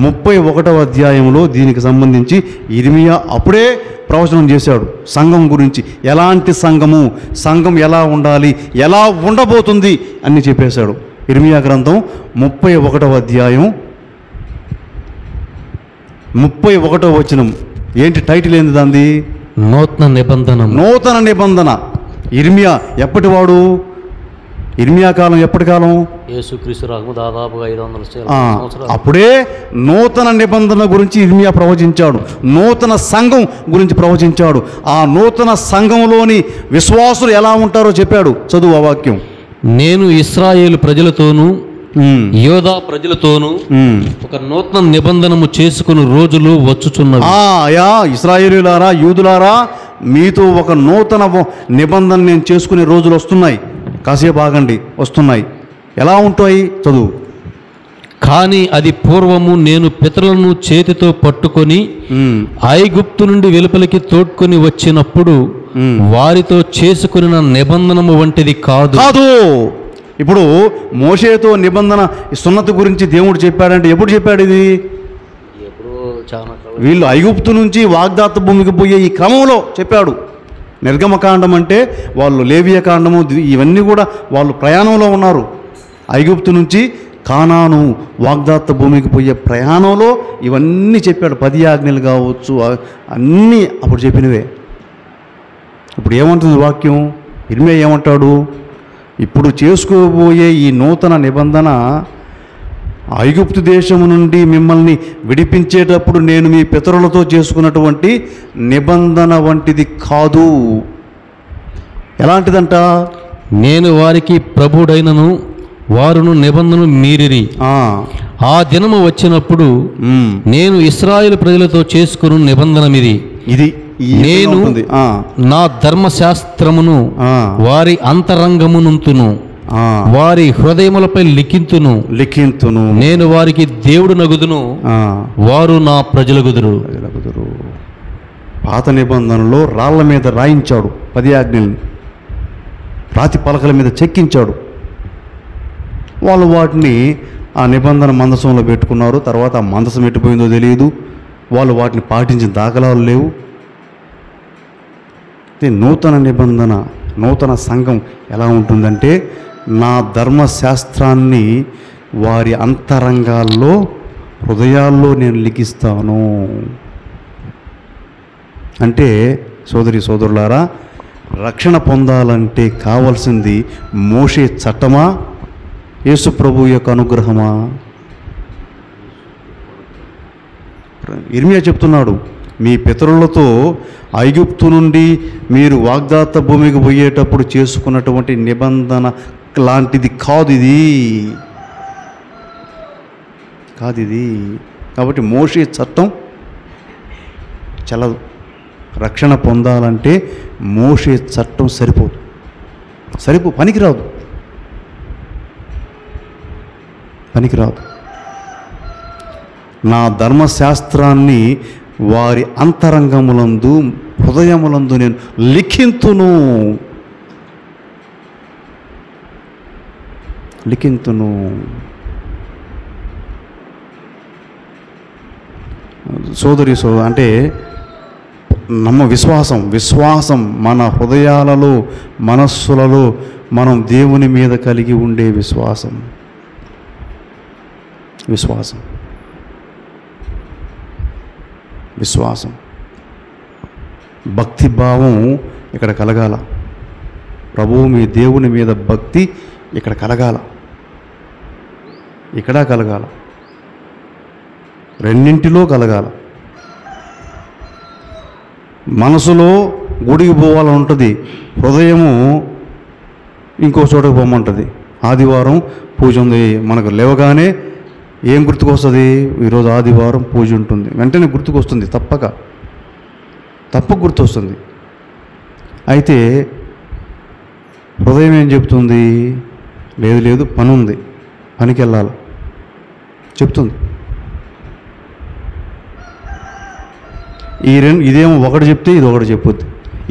31వ అధ్యాయంలో దీనికి సంబంధించి ఇర్మియా అప్పుడే ప్రవచనం చేశాడు సంఘం గురించి. ఎలాంటి సంఘము, సంఘం ఎలా ఉండాలి, ఎలా ఉండబోతుంది అని చెప్పేశాడు. ఇర్మియా గ్రంథం 31వ అధ్యాయం 31వ వచనం. ఏంటి టైటిల్ ఏంది దాంది? నూతన నిబంధన. నూతన నిబంధన. ఇర్మియా ఎప్పటివాడు? ఇర్మియా కాలం ఎప్పటి కాలం? యేసుక్రీస్తు రాకము దాదాపుగా 500 సంవత్సరాలు. అప్పుడే నూతన నిబంధన గురించి ఇర్మియా ప్రవచించాడు. నూతన సంఘం గురించి ప్రవచించాడు. ఆ నూతన సంఘంలోని విశ్వాసులు ఎలా ఉంటారో చెప్పాడు. చదువు ఆ వాక్యం. నేను ఇశ్రాయేలు ప్రజలతోనూ యోధా ప్రజలతోనూ ఒక నూతన నిబంధనము చేసుకుని రోజులు వచ్చుచున్నవి. యా ఇశ్రాయేలులారా, యూదులారా, మీతో ఒక నూతన నిబంధన నేను చేసుకునే రోజులు వస్తున్నాయి. కాసేపు ఆగండి, వస్తున్నాయి. ఎలా ఉంటాయి? చదువు. కానీ అది పూర్వము నేను పితరులను చేతితో పట్టుకొని ఐగుప్తు నుండి వెలుపలికి తోడ్కొని వచ్చినప్పుడు వారితో చేసుకున్న నిబంధనము వంటిది కాదు. ఇప్పుడు మోషేతో నిబంధన ఈ సున్నతి గురించి దేవుడు చెప్పాడంటే ఎప్పుడు చెప్పాడు ఇది? ఎప్పుడో చాలా కాలం వీళ్ళు ఐగుప్తు నుంచి వాగ్దాత భూమికి పోయే ఈ క్రమంలో చెప్పాడు. నిర్గమకాండం అంటే వాళ్ళు లేవియ కాండము ఇవన్నీ కూడా వాళ్ళు ప్రయాణంలో ఉన్నారు. ఐగుప్తు నుంచి కానాను వాగ్దాత భూమికి పోయే ప్రయాణంలో ఇవన్నీ చెప్పాడు. 10 ఆజ్ఞలు కావచ్చు, అన్నీ అప్పుడు చెప్పినవే. ఇప్పుడు ఏమంటుంది వాక్యం? ఇర్మియా ఏమంటాడు? ఇప్పుడు చేసుకోబోయే ఈ నూతన నిబంధన ఐగుప్తు దేశము నుండి మిమ్మల్ని విడిపించేటప్పుడు నేను మీ పితరులతో చేసుకున్నటువంటి నిబంధన వంటిది కాదు. ఎలాంటిదంట? నేను వారికి ప్రభుడైనను వారును నిబంధనను మీరిరి. ఆ దినము వచ్చినప్పుడు నేను ఇశ్రాయేలు ప్రజలతో చేసుకుని నిబంధనమిది. ఇది నేను నా ధర్మశాస్త్రమును వారి అంతరంగమునుంతును వారి హృదయములపై లిఖింతును. నేను వారికి దేవుడు నగుదును, వారు నా ప్రజలగుదురు. పాత నిబంధనలో రాళ్ల మీద రాయించాడు 10 ఆజ్ఞల్ని, రాతి పలకల మీద చెక్కించాడు. వాళ్ళు వాటిని ఆ నిబంధన మందసంలో పెట్టుకున్నారు. తర్వాత ఆ మందసం ఎట్టిపోయిందో తెలియదు. వాళ్ళు వాటిని పాటించిన దాఖలాలు లేవు. నూతన నిబంధన, నూతన సంఘం ఎలా ఉంటుందంటే నా ధర్మశాస్త్రాన్ని వారి అంతరంగాల్లో, హృదయాల్లో నేను లిఖిస్తాను. అంటే సోదరి సోదరులారా, రక్షణ పొందాలంటే కావాల్సింది మోషే చట్టమా, యేసు ప్రభు యొక్క అనుగ్రహమా? ఇర్మియా చెప్తున్నాడు, మీ పితరులతో ఐగుప్తు నుండి మీరు వాగ్దాత భూమికి పోయేటప్పుడు చేసుకున్నటువంటి నిబంధన లాంటిది కాదు ఇది. కాబట్టి మోషే చట్టం చల్లదు. రక్షణ పొందాలంటే మోషే చట్టం పనికిరాదు. నా ధర్మశాస్త్రాన్ని వారి అంతరంగములందు, హృదయములందు నేను లిఖింతును. సోదరి అంటే విశ్వాసం మన హృదయాలలో, మనస్సులలో మనం దేవుని మీద కలిగి ఉండే విశ్వాసం. భక్తి భావం ఇక్కడ కలగాల. ప్రభువు మీ దేవుని మీద భక్తి ఇక్కడ కలగాల. రెండింటిలో కలగాల. మనసులో గుడికి పోవాలని ఉంటుంది, హృదయము ఇంకో చోటకు పోమంటుంది. ఆదివారం పూజ ఉంది, మనకు లేవగానే ఏం గుర్తుకొస్తుంది? ఈరోజు ఆదివారం పూజ ఉంటుంది, వెంటనే గుర్తుకొస్తుంది, తప్పక గుర్తొస్తుంది. అయితే హృదయం ఏం చెప్తుంది? లేదు పని ఉంది, పనికి వెళ్ళాలి చెప్తుంది. ఇదేమో ఒకటి చెప్తే ఇది ఒకటి చెప్పొద్దు.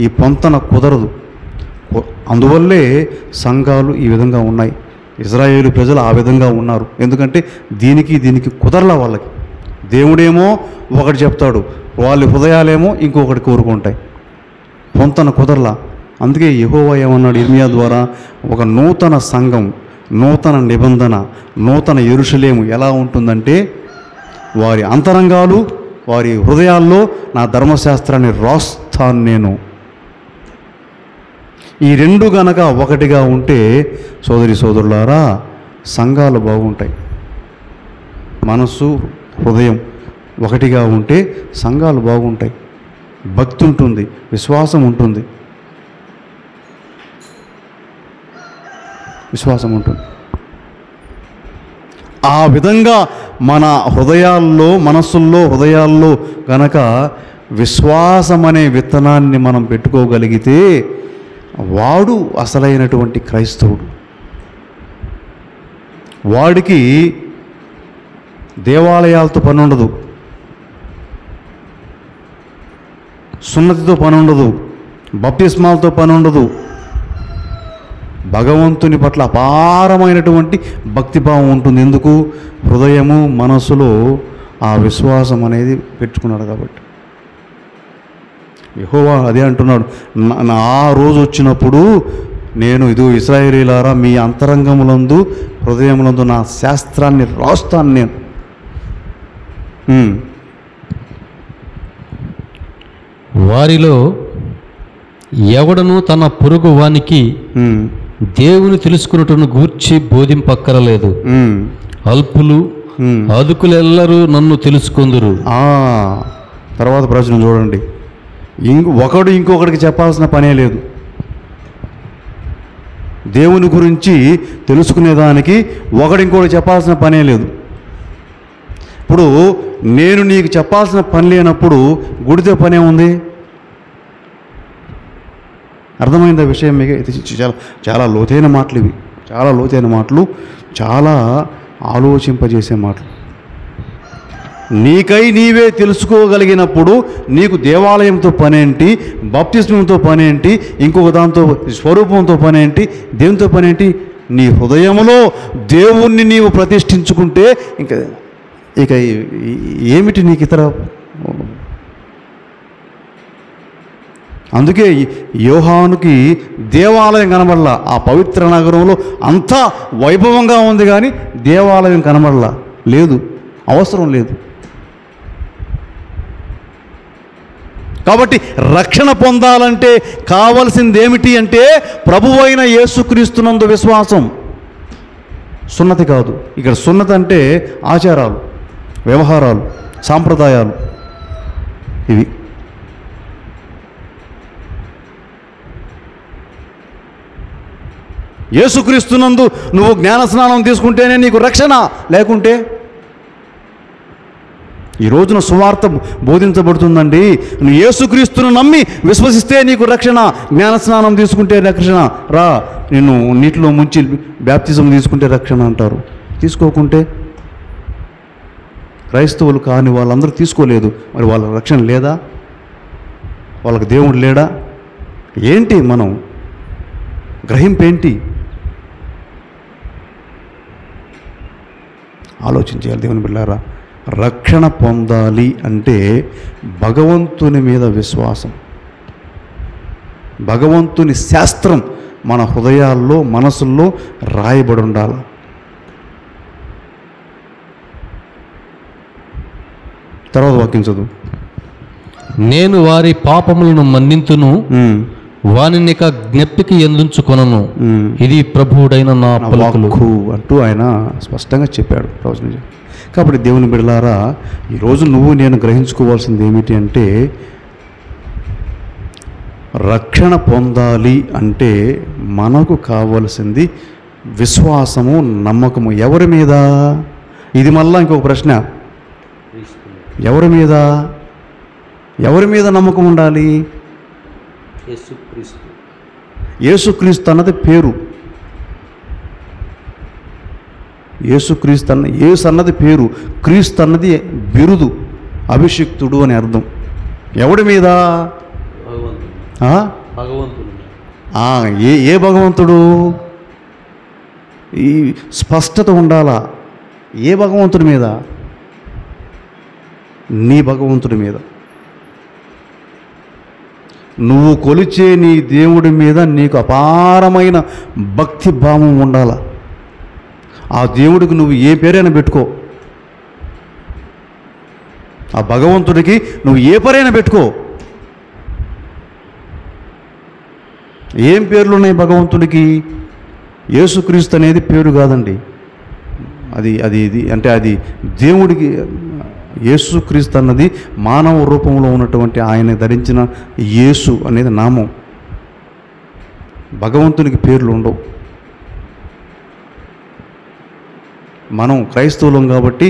ఈ పొంతన కుదరదు. అందువల్లే సంఘాలు ఈ విధంగా ఉన్నాయి. ఇజ్రాయేలు ప్రజలు ఆ విధంగా ఉన్నారు. ఎందుకంటే దీనికి కుదరలా వాళ్ళకి. దేవుడేమో ఒకటి చెప్తాడు, వాళ్ళ హృదయాలేమో ఇంకొకటి కోరుకుంటాయి. పొంతన కుదరలా. అందుకే యెహోవా ఏమన్నాడు ఇర్మియా ద్వారా? ఒక నూతన సంఘం, నూతన నిబంధన, నూతన యెరూషలేము ఎలా ఉంటుందంటే వారి అంతరంగాలు, వారి హృదయాల్లో నా ధర్మశాస్త్రాన్ని రాస్తాను నేను. ఈ రెండు గనక ఒకటిగా ఉంటే సోదరి సోదరులారా, సంఘాలు బాగుంటాయి. మనస్సు, హృదయం ఒకటిగా ఉంటే సంఘాలు బాగుంటాయి. భక్తి ఉంటుంది, విశ్వాసం ఉంటుంది. ఆ విధంగా మన హృదయాల్లో, హృదయాల్లో గనక విశ్వాసం అనే విత్తనాన్ని మనం పెట్టుకోగలిగితే వాడు అసలైనటువంటి క్రైస్తవుడు. వాడికి దేవాలయాలతో పని ఉండదు, సున్నతితో పని ఉండదు, బప్తిస్మాలతో పని ఉండదు. భగవంతుని పట్ల అపారమైనటువంటి భక్తిభావం ఉంటుంది. ఎందుకు? హృదయము మనసులో ఆ విశ్వాసం అనేది పెట్టుకున్నాడు కాబట్టి. యెహోవా అదే అంటున్నాడు, ఆ రోజు వచ్చినప్పుడు నేను ఇదో ఇశ్రాయేలీయులారా మీ అంతరంగములందు హృదయములందు నా శాస్త్రాన్ని రాస్తాను నేను. వారిలో ఎవడను తన పొరుగు వానికి దేవుని తెలుసుకున్నట్టును గూర్చి బోధింపక్కరలేదు. అల్పులు అదుకులెల్లరూ నన్ను తెలుసుకొందురు. తర్వాత ప్రశ్న చూడండి, ఒకడు ఇంకొకడికి చెప్పాల్సిన పనే లేదు. దేవుని గురించి తెలుసుకునేదానికి ఒకడు ఇంకొకటి చెప్పాల్సిన పనే లేదు. ఇప్పుడు నేను నీకు చెప్పాల్సిన పని లేనప్పుడు గుడితో పనే ఉంది. అర్థమైందా విషయం? మీకు చాలా చాలా లోతైన మాటలు ఇవి, చాలా లోతైన మాటలు, చాలా ఆలోచింపజేసే మాటలు. నీకై నీవే తెలుసుకోగలిగినప్పుడు నీకు దేవాలయంతో పనేంటి, బాప్తిస్మంతో పనేంటి, ఇంకొక దాంతో స్వరూపంతో పనేంటి, దేవునితో పనేంటి? నీ హృదయంలో దేవుణ్ణి నీవు ప్రతిష్ఠించుకుంటే ఇక ఏమిటి నీకు ఇతర? అందుకే యోహానుకి దేవాలయం కనబడలా. ఆ పవిత్ర నగరంలో అంతా వైభవంగా ఉంది కానీ దేవాలయం కనబడలా. లేదు, అవసరం లేదు. కాబట్టి రక్షణ పొందాలంటే కావలసింది ఏమిటి అంటే ప్రభువైన యేసుక్రీస్తునందు విశ్వాసం. సున్నతి కాదు. ఇక్కడ సున్నతి అంటే ఆచారాలు, వ్యవహారాలు, సాంప్రదాయాలు. ఇవి యేసుక్రీస్తునందు నువ్వు జ్ఞానస్నానం తీసుకుంటేనే నీకు రక్షణ. లేకుంటే ఈ రోజున సువార్త బోధించబడుతుందండి, నువ్వు యేసుక్రీస్తును నమ్మి విశ్వసిస్తే నీకు రక్షణ, జ్ఞానస్నానం తీసుకుంటే రక్షణ, రా నిన్ను నీటిలో ముంచి బ్యాప్తిజం తీసుకుంటే రక్షణ అంటారు. తీసుకోకుంటే క్రైస్తవులు కాని వాళ్ళందరూ తీసుకోలేదు. మరి వాళ్ళ రక్షణ లేదా? వాళ్ళకి దేవుడు లేడా? ఏంటి మనం గ్రహింపేంటి? ఆలోచించాలి దేవుని బిడ్డలారా. రక్షణ పొందాలి అంటే భగవంతుని మీద విశ్వాసం, భగవంతుని శాస్త్రం మన హృదయాల్లో మనసుల్లో రాయబడి ఉండాలి. తర్వాత వాక్యం చదువు. నేను వారి పాపములను మన్నింతును, వానినిక జ్ఞప్తికి ఎందుంచుకొనను, ఇది ప్రభువుడైన నా పలుకు అంటూ ఆయన స్పష్టంగా చెప్పాడు ప్రవచనం. కాబట్టి దేవుని బిడ్డలారా, ఈరోజు నువ్వు నేను గ్రహించుకోవాల్సింది ఏమిటి అంటే రక్షణ పొందాలి అంటే మనకు కావలసింది విశ్వాసము, నమ్మకము. ఎవరి మీద? ఇది మళ్ళా ఇంకొక ప్రశ్న. ఎవరి మీద? ఎవరి మీద నమ్మకం ఉండాలి? యేసుక్రీస్తు అన్నది పేరు. యేసుక్రీస్తు యేసు అన్నది పేరు, క్రీస్తు అన్నది బిరుదు, అభిషిక్తుడు అని అర్థం. ఎవడి మీద? ఏ భగవంతుడు? ఈ స్పష్టత ఉండాలా. ఏ భగవంతుడి మీద? నీ భగవంతుడి మీద. నువ్వు కొలిచే నీ దేవుడి మీద నీకు అపారమైన భక్తి భావం ఉండాల. ఆ దేవుడికి నువ్వు ఏ పేరైనా పెట్టుకో, ఆ భగవంతుడికి నువ్వు ఏ పేరైనా పెట్టుకో. ఏం పేర్లు ఉన్నాయి భగవంతుడికి? యేసుక్రీస్తు అనేది పేరు కాదండి, అది దేవుడికి. యేసుక్రీస్తు అన్నది మానవ రూపంలో ఉన్నటువంటి ఆయన ధరించిన యేసు అనేది నామం. భగవంతునికి పేర్లు ఉండవు. మనం క్రైస్తవులం కాబట్టి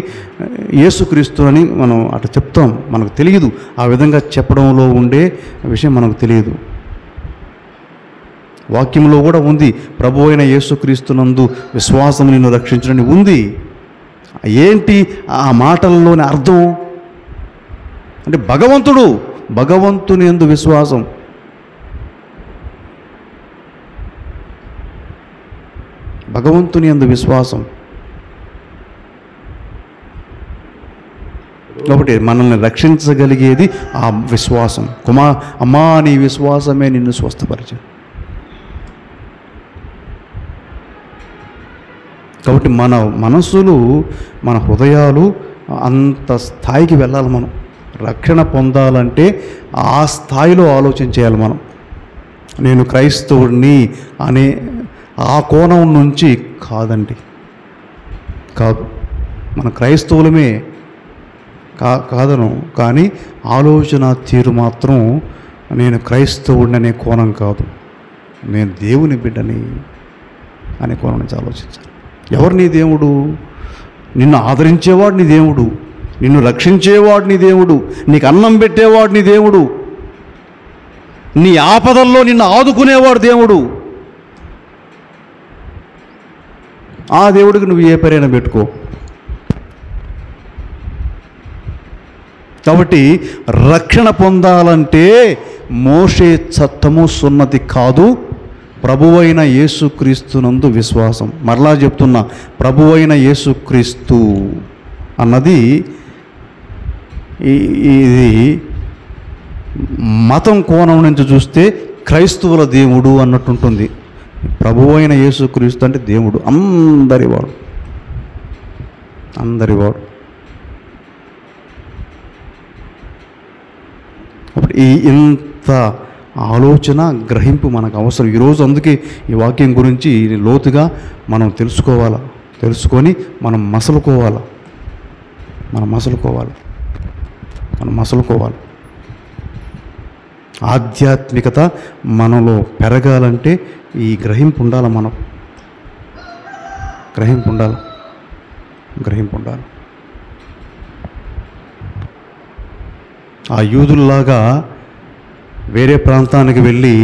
యేసుక్రీస్తు అని మనం అట్లా చెప్తాం. మనకు తెలియదు, ఆ విధంగా చెప్పడంలో ఉండే విషయం మనకు తెలియదు. వాక్యంలో కూడా ఉంది, ప్రభు అయిన యేసుక్రీస్తునందు విశ్వాసం నిన్ను రక్షించడని ఉంది. ఏంటి ఆ మాటల్లోని అర్థం? అంటే భగవంతుని యందు విశ్వాసం. భగవంతుని యందు విశ్వాసం. కాబట్టి మనల్ని రక్షించగలిగేది ఆ విశ్వాసం. అమ్మా నీ విశ్వాసమే నిన్ను స్వస్థపరిచే. కాబట్టి మన మనస్సులు, మన హృదయాలు అంత స్థాయికి వెళ్ళాలి. మనం రక్షణ పొందాలంటే ఆ స్థాయిలో ఆలోచన చేయాలి. మనం నేను క్రైస్తవుడిని అనే ఆ కోణం నుంచి కాదండి, కాదు. మన క్రైస్తవులమే కాదను, కానీ ఆలోచన తీరు మాత్రం నేను క్రైస్తవుడిని అనే కోణం కాదు, నేను దేవుని బిడ్డని అనే కోణం నుంచి ఆలోచించాలి. ఎవరు నీ దేవుడు? నిన్ను ఆదరించేవాడు నీ దేవుడు, నిన్ను రక్షించేవాడు నీ దేవుడు, నీకు అన్నం పెట్టేవాడు నీ దేవుడు, నీ ఆపదల్లో నిన్ను ఆదుకునేవాడు దేవుడు. ఆ దేవుడికి నువ్వు ఏ పేరైనా పెట్టుకో. కాబట్టి రక్షణ పొందాలంటే మోషే చట్టము సున్నతి కాదు, ప్రభువైన యేసుక్రీస్తునందు విశ్వాసం. మరలా చెప్తున్నా, ప్రభువైన యేసుక్రీస్తు అన్నది ఇది మతం కోణం నుంచి చూస్తే క్రైస్తవుల దేవుడు అన్నట్టుంటుంది. ప్రభువైన యేసుక్రీస్తు అంటే దేవుడు, అందరివాడు, అందరివాడు. అప్పుడు ఇంత ఆలోచన గ్రహింపు మనకు అవసరం ఈరోజు. అందుకే ఈ వాక్యం గురించి లోతుగా మనం తెలుసుకొని మనం మసలుకోవాలి. ఆధ్యాత్మికత మనలో పెరగాలంటే ఈ గ్రహింపు ఉండాలి. మనం గ్రహింపు ఉండాలి. ఆ యూదుల్లాగా వేరే ప్రాంతానికి వెళ్ళి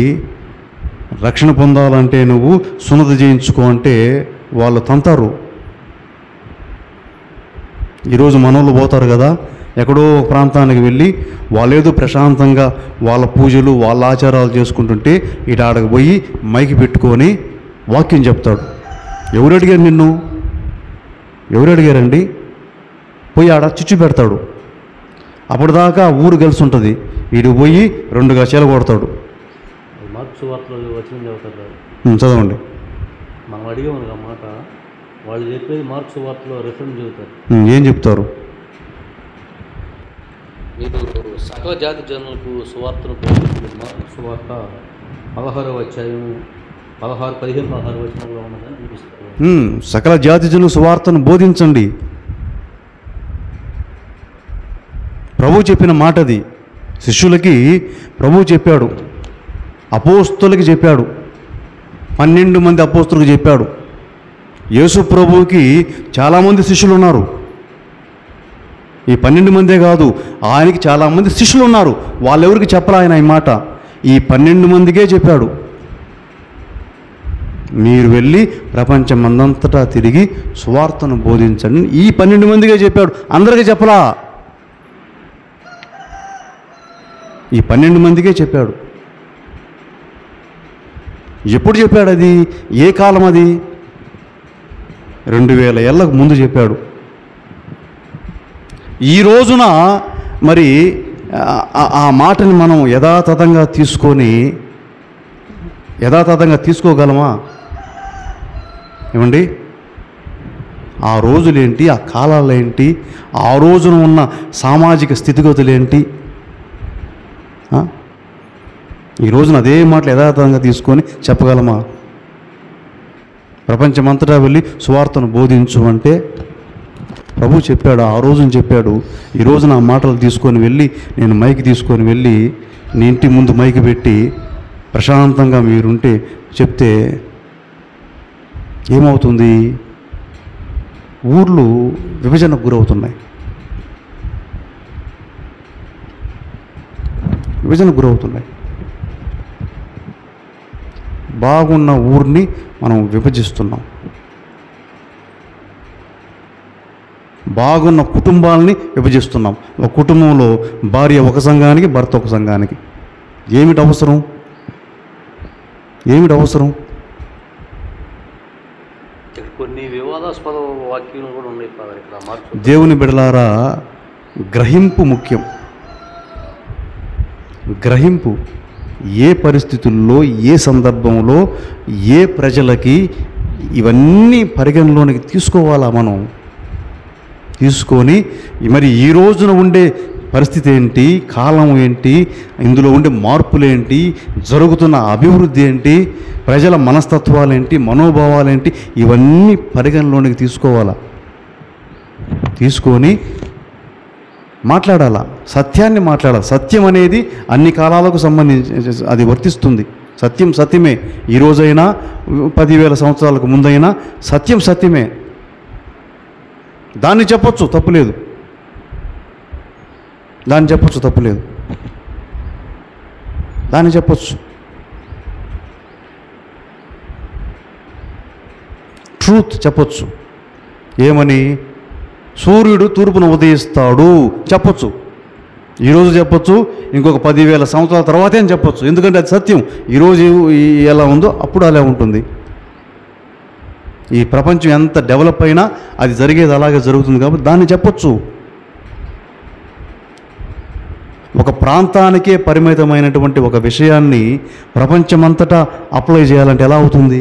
రక్షణ పొందాలంటే నువ్వు సున్నతి చేయించుకో అంటే వాళ్ళు తంతారు. ఈరోజు మనోళ్ళు పోతారు కదా, ఎక్కడో ప్రాంతానికి వెళ్ళి వాళ్ళేదో ప్రశాంతంగా వాళ్ళ పూజలు వాళ్ళ ఆచారాలు చేసుకుంటుంటే ఇటు ఆడకు పోయి మైకి పెట్టుకొని వాక్యం చెప్తాడు. ఎవరు అడిగారు నిన్ను? ఎవరు అడిగారండి? పోయి ఆడ చిచ్చు పెడతాడు. అప్పటిదాకా ఊరు కలిసి ఉంటుంది, వీడు పోయి 2 గచాలు కొడతాడు. మార్క్స్ వార్తలో వచనం చదువుతారు, చదవండి. మనం అడిగాము ఆ మాట, వాళ్ళు చెప్పేది మార్క్స్ వార్తలో రెఫరెన్స్ చదువుతారు. ఏం చెప్తారు? మీరు సకల జాతి జనులకు సువార్తను సువార్త 16వ అధ్యాయము 15-16 వచనంలో ఉన్నదని అనిపిస్తుంది. సకల జాతి జనులకు సువార్తను బోధించండి. ప్రభువు చెప్పిన మాట అది. శిష్యులకి ప్రభువు చెప్పాడు, అపోస్తులకి చెప్పాడు, 12 మంది అపోస్తులకు చెప్పాడు. యేసు ప్రభువుకి చాలామంది శిష్యులు ఉన్నారు. ఈ 12 మందే కాదు, ఆయనకి చాలామంది శిష్యులు ఉన్నారు. వాళ్ళెవరికి చెప్పలే ఆయన ఈ మాట, ఈ 12 మందికే చెప్పాడు. మీరు వెళ్ళి ప్రపంచమందంతటా తిరిగి సువార్తను బోధించండి. ఈ 12 మందికే చెప్పాడు, అందరికీ చెప్పలా. ఈ 12 మందికే చెప్పాడు. ఎప్పుడు చెప్పాడు? అది ఏ కాలం? అది 2000 ఏళ్ళకు ముందు చెప్పాడు. ఈ రోజున మరి ఆ మాటని మనం యథాతథంగా తీసుకోగలమా? ఏమండి, ఆ రోజులేంటి, ఆ కాలాలేంటి, ఆ రోజున ఉన్న సామాజిక స్థితిగతులేంటి, ఈ రోజున అదే మాటలు యథాతథంగా తీసుకొని చెప్పగలమా? ప్రపంచమంతటా వెళ్ళి సువార్తను బోధించు అంటే ప్రభు చెప్పాడు, ఆ రోజున చెప్పాడు. ఈ రోజున ఆ మాటలు తీసుకొని వెళ్ళి, నేను మైకి తీసుకొని వెళ్ళి నీ ఇంటి ముందు మైకి పెట్టి ప్రశాంతంగా మీరుంటే చెప్తే ఏమవుతుంది? ఊర్లు విభజనకు గురవుతున్నాయి. బాగున్న ఊరిని మనం విభజిస్తున్నాం. బాగున్న కుటుంబాలని విభజిస్తున్నాం. ఒక కుటుంబంలో భార్య ఒక సంఘానికి, భర్త ఒక సంఘానికి. ఏమిటి అవసరం? వివాదాస్పద వాక్యాలు కూడా ఉన్నాయి ఫాదర్ ఇక్కడ మార్క్స్. దేవుని బిడలారా, గ్రహింపు ముఖ్యం. గ్రహింపు ఏ పరిస్థితుల్లో, ఏ సందర్భంలో, ఏ ప్రజలకి ఇవన్నీ పరిగణలోనికి తీసుకోవాలా మనం. తీసుకొని మరి ఈ రోజున ఉండే పరిస్థితి ఏంటి, కాలం ఏంటి, ఇందులో ఉండే మార్పులేంటి, జరుగుతున్న అభివృద్ధి ఏంటి, ప్రజల మనస్తత్వాలేంటి, మనోభావాలేంటి, ఇవన్నీ పరిగణలోనికి తీసుకోవాలా. తీసుకొని మాట్లాడాలా, సత్యాన్ని మాట్లాడాలి. సత్యం అనేది అన్ని కాలాలకు సంబంధించి అది వర్తిస్తుంది. సత్యం సత్యమే. ఈరోజైనా 10,000 సంవత్సరాలకు ముందైనా సత్యం సత్యమే. దాన్ని చెప్పొచ్చు, తప్పులేదు. దాన్ని చెప్పొచ్చు, తప్పులేదు. దాన్ని చెప్పొచ్చు. ట్రూత్ చెప్పొచ్చు. ఏమని? సూర్యుడు తూర్పున ఉదయిస్తాడు చెప్పొచ్చు. ఈరోజు చెప్పొచ్చు, ఇంకొక 10,000 సంవత్సరాల తర్వాతే అని చెప్పొచ్చు. ఎందుకంటే అది సత్యం. ఈరోజు ఎలా ఉందో అప్పుడు అలా ఉంటుంది. ఈ ప్రపంచం ఎంత డెవలప్ అయినా అది జరిగేది అలాగే జరుగుతుంది కాబట్టి దాన్ని చెప్పొచ్చు. ఒక ప్రాంతానికే పరిమితమైనటువంటి ఒక విషయాన్ని ప్రపంచమంతటా అప్లై చేయాలంటే ఎలా అవుతుంది?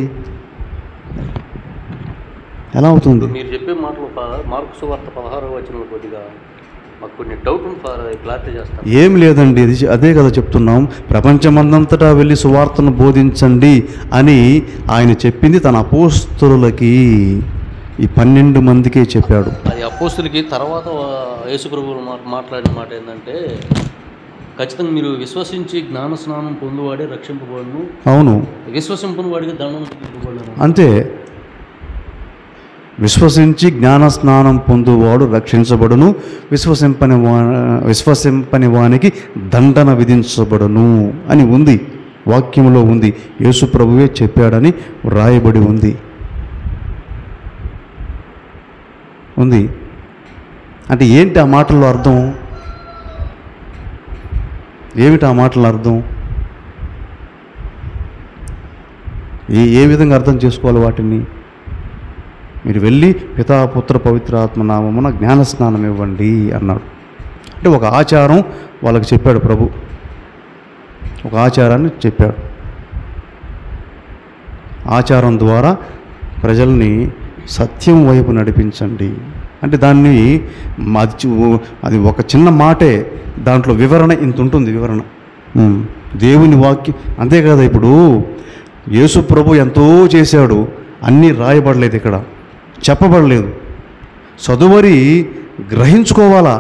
ఎలా అవుతుంది? మీరు చెప్పే మాటలు మార్క్స్ వార్త 16వ వచనంలో కొద్దిగా మాకు కొన్ని డౌట్ ఉంది ఫాదర్, అది క్లారిటీ చేస్తాను. ఏం లేదండి, అదే కదా చెప్తున్నాం. ప్రపంచమందంతటా వెళ్ళి సువార్తను బోధించండి అని ఆయన చెప్పింది తన అపోస్తలులకి, ఈ 12 మందికే చెప్పాడు. అది అపోస్తలులకి. తర్వాత యేసుప్రభువు మాట్లాడిన మాట ఏంటంటే, ఖచ్చితంగా మీరు విశ్వసించి జ్ఞాన స్నానం పొందువాడే రక్షింపబడును, అవును, విశ్వసింపని వాడికి దండం తీర్చబడును. అంతే. విశ్వసించి జ్ఞాన స్నానం పొందువాడు రక్షించబడును, విశ్వసింపని వానికి దండన విధించబడును అని ఉంది, వాక్యంలో ఉంది. యేసు ప్రభువే చెప్పాడని వ్రాయబడి ఉంది. అంటే ఏంటి ఆ మాటల్లో అర్థం? ఏమిటి ఆ మాటల అర్థం? ఏ విధంగా అర్థం చేసుకోవాలి వాటిని? మీరు వెళ్ళి పితా పుత్ర పవిత్ర ఆత్మ నామమున జ్ఞాన స్నానం ఇవ్వండి అన్నాడు. అంటే ఒక ఆచారం వాళ్ళకి చెప్పాడు ప్రభు, ఒక ఆచారాన్ని చెప్పాడు. ఆచారం ద్వారా ప్రజల్ని సత్యం వైపు నడిపించండి అంటే దాన్ని అది ఒక చిన్న మాటే, దాంట్లో వివరణ ఇంత ఉంటుంది. వివరణ దేవుని వాక్యం అంతే కదా. ఇప్పుడు యేసు ప్రభు ఎంతో చేశాడు, అన్నీ రాయబడలేదు, ఇక్కడ చెప్పబడలేదు. చదువరి గ్రహించుకోవాలా.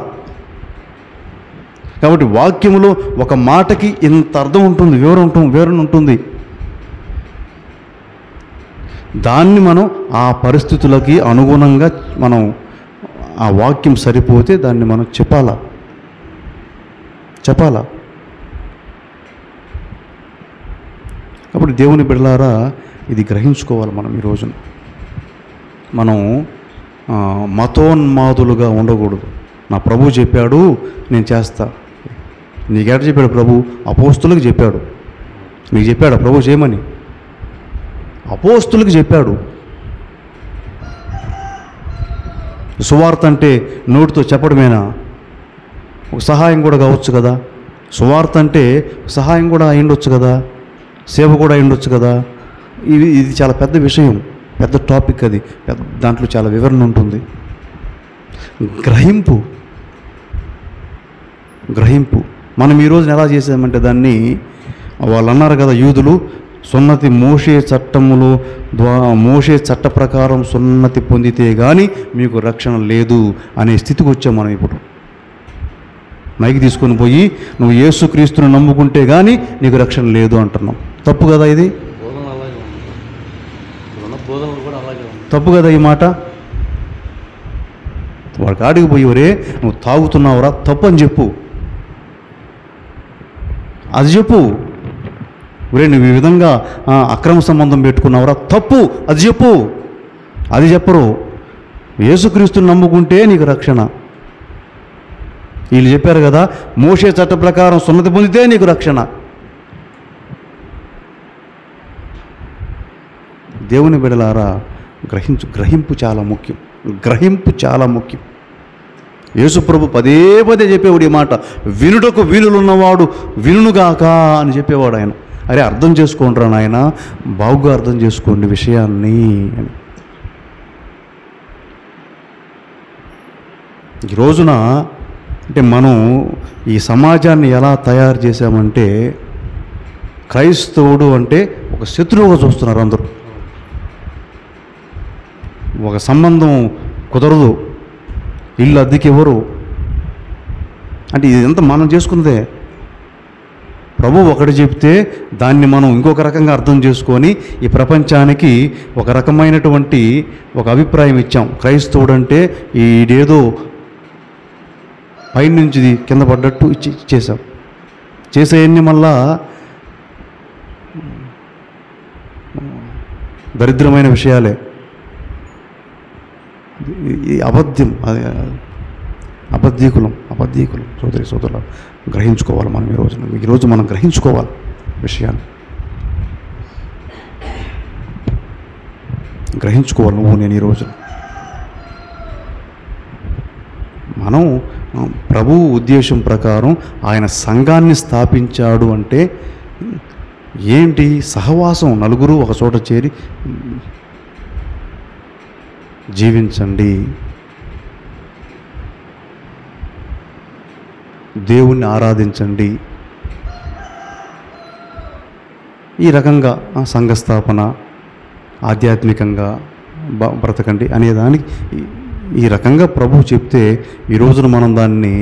కాబట్టి వాక్యములో ఒక మాటకి ఇంత అర్థం ఉంటుంది, వివరణ ఉంటుంది. దాన్ని మనం ఆ పరిస్థితులకి అనుగుణంగా మనం ఆ వాక్యం సరిపోతే దాన్ని మనం చెప్పాలా. కాబట్టి దేవుని బిడ్డలారా, ఇది గ్రహించుకోవాలి మనం. ఈ రోజున మనం మతోన్మాదులుగా ఉండకూడదు. నా ప్రభు చెప్పాడు, నేను చేస్తా. నీకెట చెప్పాడు ప్రభు? అపోస్తులకు చెప్పాడు. నీకు చెప్పాడు ప్రభు చేయమని? అపోస్తులకు చెప్పాడు. సువార్త అంటే నోటితో చెప్పడమేనా? ఒక సహాయం కూడా కావచ్చు కదా. సువార్త అంటే సహాయం కూడా అయ్యుండొచ్చు కదా, సేవ కూడా అయ్యుండొచ్చు కదా. ఇది చాలా పెద్ద విషయం, పెద్ద టాపిక్. అది దాంట్లో చాలా వివరణ ఉంటుంది. గ్రహింపు మనం ఈరోజున ఎలా చేసామంటే దాన్ని, వాళ్ళు అన్నారు కదా యూదులు, సున్నతి మోషే చట్టములు మోషే చట్ట ప్రకారం సున్నతి పొందితే కానీ మీకు రక్షణ లేదు అనే స్థితికి వచ్చాం మనం. ఇప్పుడు మైకి తీసుకొని పోయి నువ్వు యేసుక్రీస్తుని నమ్ముకుంటే కానీ నీకు రక్షణ లేదు అంటున్నాం. తప్పు కదా ఇది? తప్పు కదా ఈ మాట? వాడికి ఆడికి పోయి, ఒరే నువ్వు తాగుతున్నావురా, తప్పు అని చెప్పు. అది చెప్పు. ఒరే నువ్వు ఈ విధంగా అక్రమ సంబంధం పెట్టుకున్నావురా, తప్పు, అది చెప్పు. అది చెప్పరు. యేసుక్రీస్తుని నమ్ముకుంటే నీకు రక్షణ. వీళ్ళు చెప్పారు కదా, మోషే చట్ట ప్రకారం సున్నతి పొందితే నీకు రక్షణ. దేవుని బిడ్డలారా, గ్రహింపు చాలా ముఖ్యం. గ్రహింపు చాలా ముఖ్యం. యేసుప్రభు పదే పదే చెప్పేవాడు ఈ మాట, వినుటకు వీలులున్నవాడు వినుగాక అని చెప్పేవాడు ఆయన. అరే అర్థం చేసుకోండి రా నాయన, బాగుగా అర్థం చేసుకోండి విషయాన్ని అని. ఈ రోజున అంటే మనం ఈ సమాజాన్ని ఎలా తయారు చేశామంటే, క్రైస్తవుడు అంటే ఒక శత్రువుగా చూస్తున్నారు అందరూ. ఒక సంబంధం కుదరదు, ఇల్లు అద్దెకి ఎవరు అంటే ఇదంతా మనం చేసుకున్నదే. ప్రభు ఒకటి చెప్తే దాన్ని మనం ఇంకొక రకంగా అర్థం చేసుకొని ఈ ప్రపంచానికి ఒక రకమైనటువంటి ఒక అభిప్రాయం ఇచ్చాం. క్రైస్తవుడు అంటే ఈడేదో పైనుంచి కింద పడ్డట్టు ఇచ్చేసాం. చేసేయన్ని మళ్ళా దరిద్రమైన విషయాలే. అబద్ధం, అబద్ధీకులం సోదరులు గ్రహించుకోవాలి మనం ఈరోజు మనం గ్రహించుకోవాలి విషయాన్ని, గ్రహించుకోవాలి. నేను ఈరోజు మనం ప్రభు ఉద్దేశం ప్రకారం ఆయన సంఘాన్ని స్థాపించాడు అంటే ఏంటి? సహవాసం, నలుగురు ఒక చోట చేరి జీవించండి, దేవుణ్ణి ఆరాధించండి, ఈ రకంగా సంఘస్థాపన, ఆధ్యాత్మికంగా బ్రతకండి అనేదానికి ఈ రకంగా ప్రభువు చెప్తే ఈ రోజున మనం దాన్ని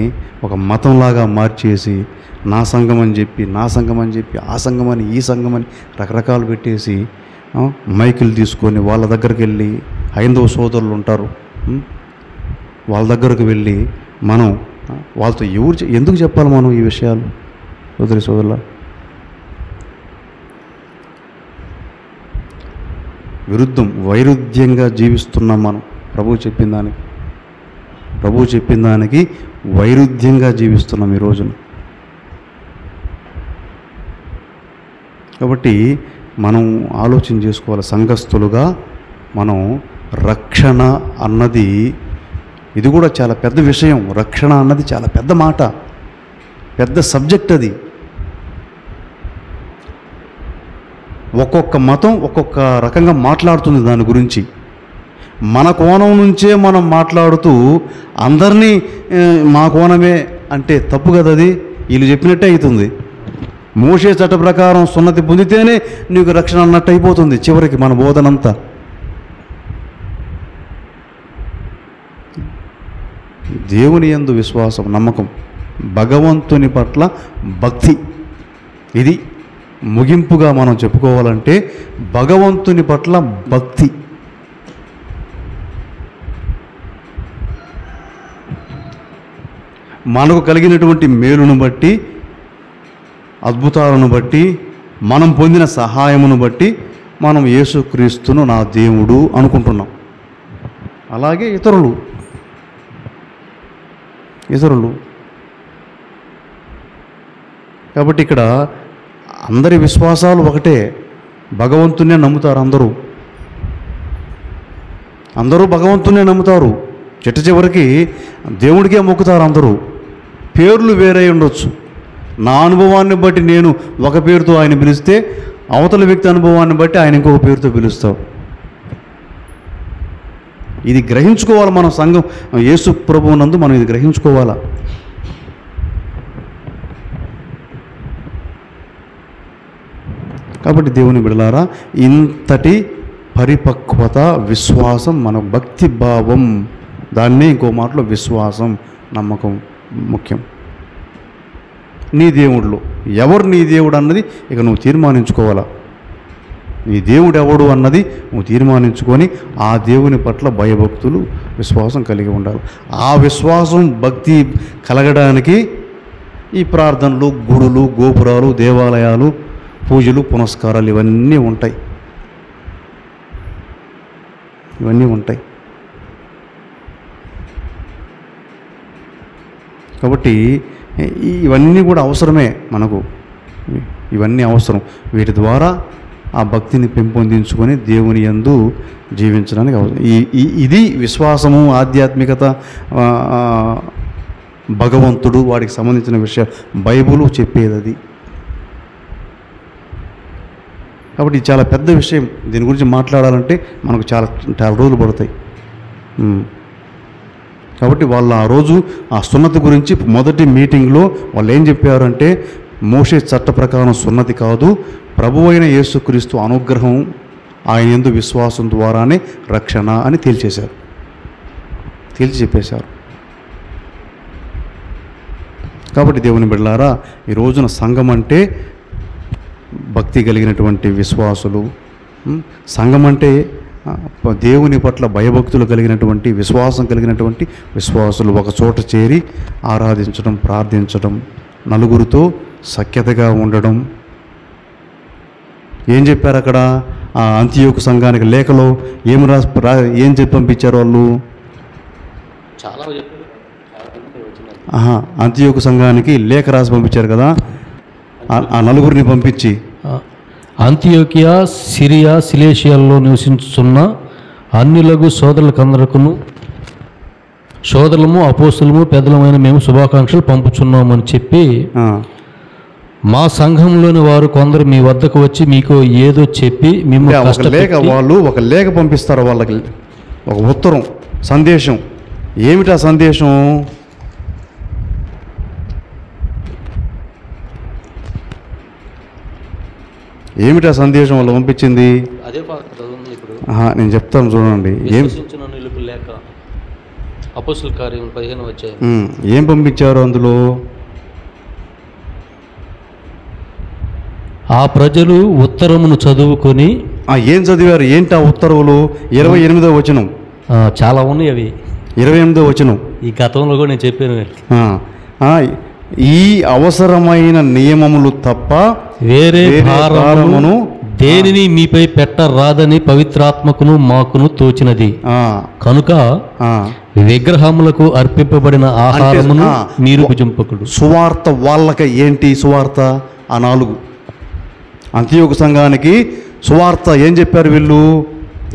ఒక మతంలాగా మార్చేసి నా సంఘం అని చెప్పి ఆ సంఘం అని ఈ సంఘం అని రకరకాలు పెట్టేసి మైకులు తీసుకొని వాళ్ళ దగ్గరికి వెళ్ళి, హైందవ సోదరులు ఉంటారు, వాళ్ళ దగ్గరకు వెళ్ళి మనం వాళ్ళతో ఎందుకు చెప్పాలి మనం ఈ విషయాలు? సోదరుల వైరుధ్యంగా జీవిస్తున్నాం మనం. ప్రభువు చెప్పిన దానికి వైరుధ్యంగా జీవిస్తున్నాం ఈ రోజున. కాబట్టి మనం ఆలోచన చేసుకోవాలి. సంఘస్థులుగా మనం రక్షణ అన్నది ఇది కూడా చాలా పెద్ద విషయం. రక్షణ అన్నది చాలా పెద్ద మాట, పెద్ద సబ్జెక్ట్ అది. ఒక్కొక్క మతం ఒక్కొక్క రకంగా మాట్లాడుతుంది దాని గురించి. మన కోణం నుంచే మనం మాట్లాడుతూ అందరినీ మా కోణమే అంటే తప్పు కదా. అది వీళ్ళు చెప్పినట్టే అవుతుంది. మోషే చట్ట ప్రకారం సున్నతి పొందితేనే నీకు రక్షణ అన్నట్టు అయిపోతుంది చివరికి మన బోధనంతా. దేవుని యందు విశ్వాసం, నమ్మకం, భగవంతుని పట్ల భక్తి, ఇది ముగింపుగా మనం చెప్పుకోవాలంటే భగవంతుని పట్ల భక్తి. మనకు కలిగినటువంటి మేలును బట్టి, అద్భుతాలను బట్టి, మనం పొందిన సహాయమును బట్టి మనం యేసుక్రీస్తును నా దేవుడు అనుకుంటున్నాం. అలాగే ఇతరులు కాబట్టి ఇక్కడ అందరి విశ్వాసాలు ఒకటే. భగవంతునే నమ్ముతారు అందరూ భగవంతునే నమ్ముతారు. చిట్ట చివరికి దేవుడికే మొక్కుతారు అందరూ. పేర్లు వేరే ఉండొచ్చు. నా అనుభవాన్ని బట్టి నేను ఒక పేరుతో ఆయన పిలిస్తే, అవతల వ్యక్తి అనుభవాన్ని బట్టి ఆయన ఇంకొక పేరుతో పిలుస్తావు. ఇది గ్రహించుకోవాలి మనం. సంఘం యేసు ప్రభువు నందు మనం ఇది గ్రహించుకోవాలా. కాబట్టి దేవుని బిడలారా, ఇంతటి పరిపక్వత, విశ్వాసం, మన భక్తి భావం, దాన్నే ఇంకో మాటలో విశ్వాసం, నమ్మకం ముఖ్యం. నీ దేవుళ్ళు ఎవరు, నీ దేవుడు అన్నది ఇక నువ్వు తీర్మానించుకోవాలా. నీ దేవుడు ఎవడు అన్నది నువ్వు తీర్మానించుకొని ఆ దేవుని పట్ల భయభక్తులు, విశ్వాసం కలిగి ఉండాలి. ఆ విశ్వాసం, భక్తి కలగడానికి ఈ ప్రార్థనలు, గుడులు, గోపురాలు, దేవాలయాలు, పూజలు, పునస్కారాలు ఇవన్నీ ఉంటాయి. కాబట్టి ఇవన్నీ కూడా అవసరమే మనకు. ఇవన్నీ అవసరం. వీటి ద్వారా ఆ భక్తిని పెంపొందించుకొని దేవుని యందు జీవించడానికి ఇది విశ్వాసము, ఆధ్యాత్మికత, భగవంతుడు, వాడికి సంబంధించిన విషయాలు బైబిలు చెప్పేది అది. కాబట్టి ఇది చాలా పెద్ద విషయం. దీని గురించి మాట్లాడాలంటే మనకు చాలా చాలా రోజులు పడతాయి. కాబట్టి వాళ్ళు ఆ రోజు ఆ సున్నతి గురించి మొదటి మీటింగ్లో వాళ్ళు ఏం చెప్పారంటే, మోషే చట్ట ప్రకారం సున్నతి కాదు, ప్రభువైన యేసుక్రీస్తు అనుగ్రహం, ఆయన యందు విశ్వాసం ద్వారానే రక్షణ అని తేల్చి చెప్పేశారు. కాబట్టి దేవుని బిడ్డలారా, ఈ రోజున సంఘం అంటే భక్తి కలిగినటువంటి విశ్వాసులు, సంఘం అంటే దేవుని పట్ల భయభక్తులు కలిగినటువంటి, విశ్వాసం కలిగినటువంటి విశ్వాసులు ఒక చోట చేరి ఆరాధించడం, ప్రార్థించడం, నలుగురితో సఖ్యతగా ఉండడం. ఏం చెప్పారు అక్కడ ఆ అంతియోకు సంఘానికి లేఖలో ఏం చెప్పి పంపించారు వాళ్ళు? అంతియోకు సంఘానికి లేఖ రాసి పంపించారు కదా, ఆ నలుగురిని పంపించి, అంతియోకియా, సిరియా, సిలేషియాల్లో నివసించుతున్న అన్యులకు సోదరులము అపోస్తులము పెద్దలమైన మేము శుభాకాంక్షలు పంపుచున్నామని చెప్పి, మా సంఘంలోని వారు కొందరు మీ వద్దకు వచ్చి మీకు ఏదో చెప్పి వాళ్ళు ఒక లేఖ పంపిస్తారు, వాళ్ళకి ఒక ఉత్తరం, సందేశం. ఏమిటా సందేశం? ఏమిటా సందేశం వాళ్ళు పంపించింది? నేను చెప్తాను చూడండి. ఏం పంపించారు అందులో? ఆ ప్రజలు ఉత్తరమును చదువుకొని ఏం చదివారు? ఏంటి ఆ ఉత్తర్వులు? 28వ వచనం. చాలా ఉన్నాయి అవి. 28వ వచనం ఈ గతంలో కూడా నేను చెప్పాను. ఈ అవసరమైన నియమములు తప్ప వేరే భారమును దేనిని మీపై పెట్టరాదని పవిత్రాత్మకును మాకును తోచినది కనుక విగ్రహములకు అర్పింపబడిన ఆహారమును మీరు భుజింపకుడు. సువార్త వాళ్ళకి ఏంటి సువార్త? ఆ 4 అంతియోకు సంఘానికి సువార్త ఏం చెప్పారు వీళ్ళు?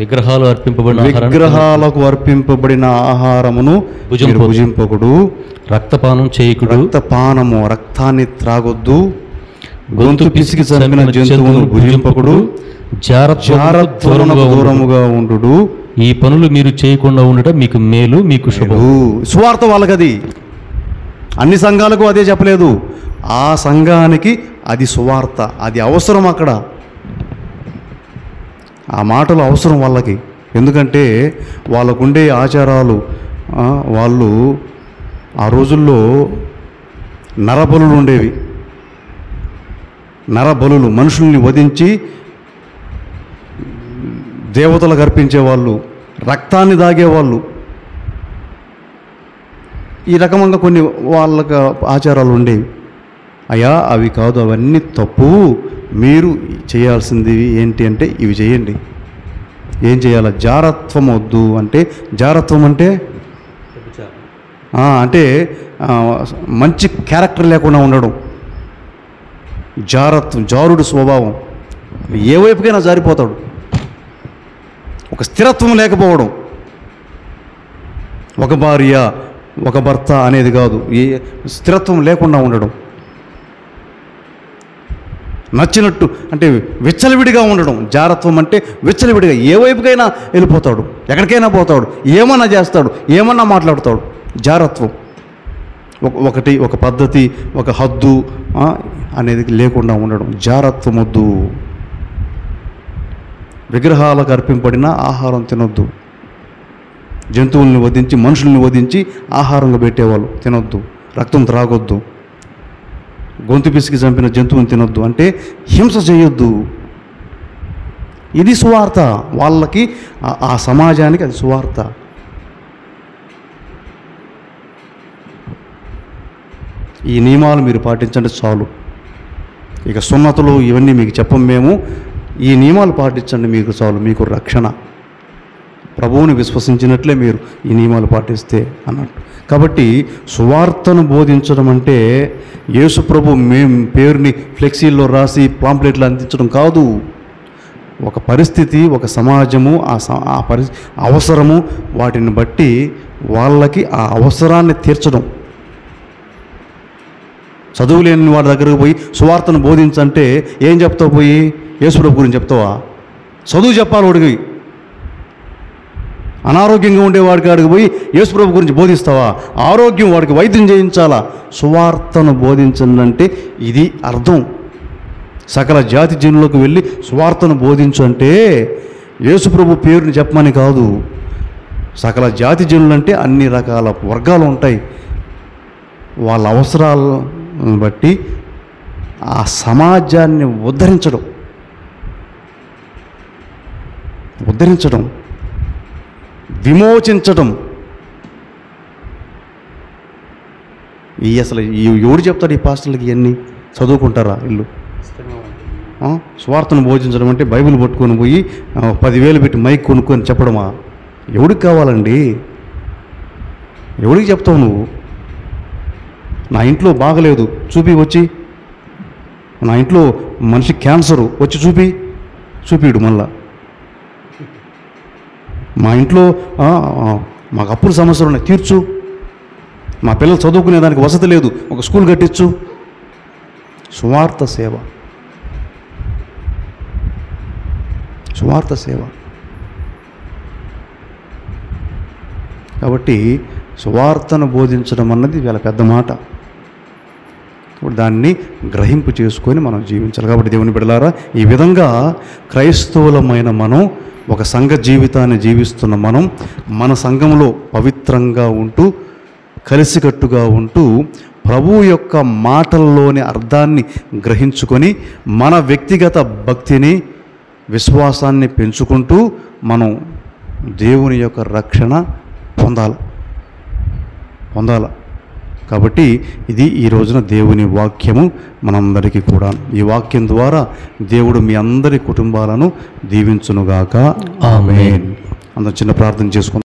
విగ్రహాలకు అర్పింపబడిన ఆహారమును భుజింపకుడు, రక్తపానం చేయకుడు, రక్తాన్ని త్రాగొద్దు, గొంతు పిసికి చంపిన జంతువును భుజింపకుడు, జారత్వమునకు దూరముగా ఉండు. ఈ పనులు మీరు చేయకుండా ఉండటం మీకు మేలు, మీకు శుభము. సువార్త వాళ్ళకది. అన్ని సంఘాలకు అదే చెప్పలేదు, ఆ సంఘానికి అది సువార్త, అది అవసరం. అక్కడ ఆ మాటలు అవసరం వాళ్ళకి. ఎందుకంటే వాళ్ళకుండే ఆచారాలు, వాళ్ళు ఆ రోజుల్లో నరబలులు ఉండేవి. నరబలులు, మనుషుల్ని వధించి దేవతలకు అర్పించేవాళ్ళు, రక్తాన్ని దాగేవాళ్ళు. ఈ రకమంగా కొన్ని వాళ్ళకి ఆచారాలు ఉండేవి. అయ్యా అవి కాదు, అవన్నీ తప్పు, మీరు చేయాల్సింది ఏంటి అంటే ఇవి చేయండి. ఏం చేయాలి? జారత్వం వద్దు. అంటే జారత్వం అంటే అంటే మంచి క్యారెక్టర్ లేకుండా ఉండడం, జారుడు స్వభావం. ఏ వైపుకైనా జారిపోతాడు. ఒక స్థిరత్వం లేకపోవడం, ఒక భార్య ఒక భర్త అనేది కాదు, ఏ స్థిరత్వం లేకుండా ఉండడం, నచ్చినట్టు అంటే విచ్చలవిడిగా ఉండడం. జారత్వం అంటే విచ్చలవిడిగా ఏ వైపుకైనా వెళ్ళిపోతాడు, ఎక్కడికైనా పోతాడు, ఏమన్నా చేస్తాడు, ఏమన్నా మాట్లాడతాడు. జారత్వం ఒక పద్ధతి, ఒక హద్దు అనేది లేకుండా ఉండడం, జారత్వం వద్దు. విగ్రహాలకు అర్పింపబడిన ఆహారం తినొద్దు. జంతువుల్ని వధించి, మనుషుల్ని వధించి ఆహారంగా పెట్టేవాళ్ళు తినొద్దు. రక్తం త్రాగొద్దు. గొంతు పిసికి చంపిన జంతువుని తినొద్దు. అంటే హింస చేయొద్దు. ఇది సువార్త వాళ్ళకి, ఆ సమాజానికి అది సువార్త. ఈ నియమాలు మీరు పాటించండి చాలు. ఇక సున్నతులు ఇవన్నీ మీకు చెప్పం మేము, ఈ నియమాలు పాటించండి మీకు చాలు, మీకు రక్షణ. ప్రభువుని విశ్వసించినట్లే మీరు ఈ నియమాలు పాటిస్తే అన్నట్టు. కాబట్టి సువార్తను బోధించడం అంటే యేసు ప్రభు పేరుని ఫ్లెక్సీల్లో రాసి పాంప్లెట్లు అందించడం కాదు. ఒక పరిస్థితి, ఒక సమాజము, అవసరము, వాటిని బట్టి వాళ్ళకి ఆ అవసరాన్ని తీర్చడం. చదువు లేని వాడి దగ్గరకు పోయి సువార్తను బోధించంటే ఏం చెప్తావు? పోయి యేసుప్రభు గురించి చెప్తావా? చదువు చెప్పాలి వాడికి. అనారోగ్యంగా ఉండేవాడికి ఆడికి పోయి యేసుప్రభు గురించి బోధిస్తావా? ఆరోగ్యం వాడికి వైద్యం చేయించాలా? సువార్తను బోధించండి ఇది అర్థం. సకల జాతి జనులకు వెళ్ళి సువార్తను బోధించు అంటే యేసుప్రభు పేరుని చెప్పమని కాదు. సకల జాతి జనులంటే అన్ని రకాల వర్గాలు ఉంటాయి. వాళ్ళ అవసరాలను బట్టి ఆ సమాజాన్ని ఉద్ధరించడం, విమోచించడం. అసలు ఎవడు చెప్తాడు ఈ పాస్టర్లకి? ఇవన్నీ చదువుకుంటారా ఇల్లు? స్వార్థను బోధించడం అంటే బైబిల్ పట్టుకొని పోయి 10,000 పెట్టి మైక్ కొనుక్కొని చెప్పడమా? ఎవడికి కావాలండి? ఎవడికి చెప్తావు నువ్వు? నా ఇంట్లో బాగలేదు చూపి వచ్చి, నా ఇంట్లో మనిషి క్యాన్సరు వచ్చి చూపిడు మళ్ళా. మా ఇంట్లో మాకు అప్పుల సమస్యలు ఉన్నాయి తీర్చు, మా పిల్లలు చదువుకునే దానికి వసతి లేదు ఒక స్కూల్ కట్టించు. సువార్త సేవ. కాబట్టి సువార్తను బోధించడం అన్నది చాలా పెద్ద మాట. ఇప్పుడు దాన్ని గ్రహింపు చేసుకొని మనం జీవించాలి. కాబట్టి దేవుని బిడ్డలారా, ఈ విధంగా క్రైస్తవులమైన మనం, ఒక సంఘ జీవితాన్ని జీవిస్తున్న మనం, మన సంఘంలో పవిత్రంగా ఉంటూ, కలిసికట్టుగా ఉంటూ, ప్రభువు యొక్క మాటల్లోని అర్థాన్ని గ్రహించుకొని మన వ్యక్తిగత భక్తిని, విశ్వాసాన్ని పెంచుకుంటూ మనం దేవుని యొక్క రక్షణ పొందాలి. కాబట్టి ఇది ఈ రోజున దేవుని వాక్యము మనందరికీ కూడా. ఈ వాక్యం ద్వారా దేవుడు మీ అందరి కుటుంబాలను దీవించునుగాక. ఆమేన్. అందరం చిన్న ప్రార్థన చేసుకుందాం.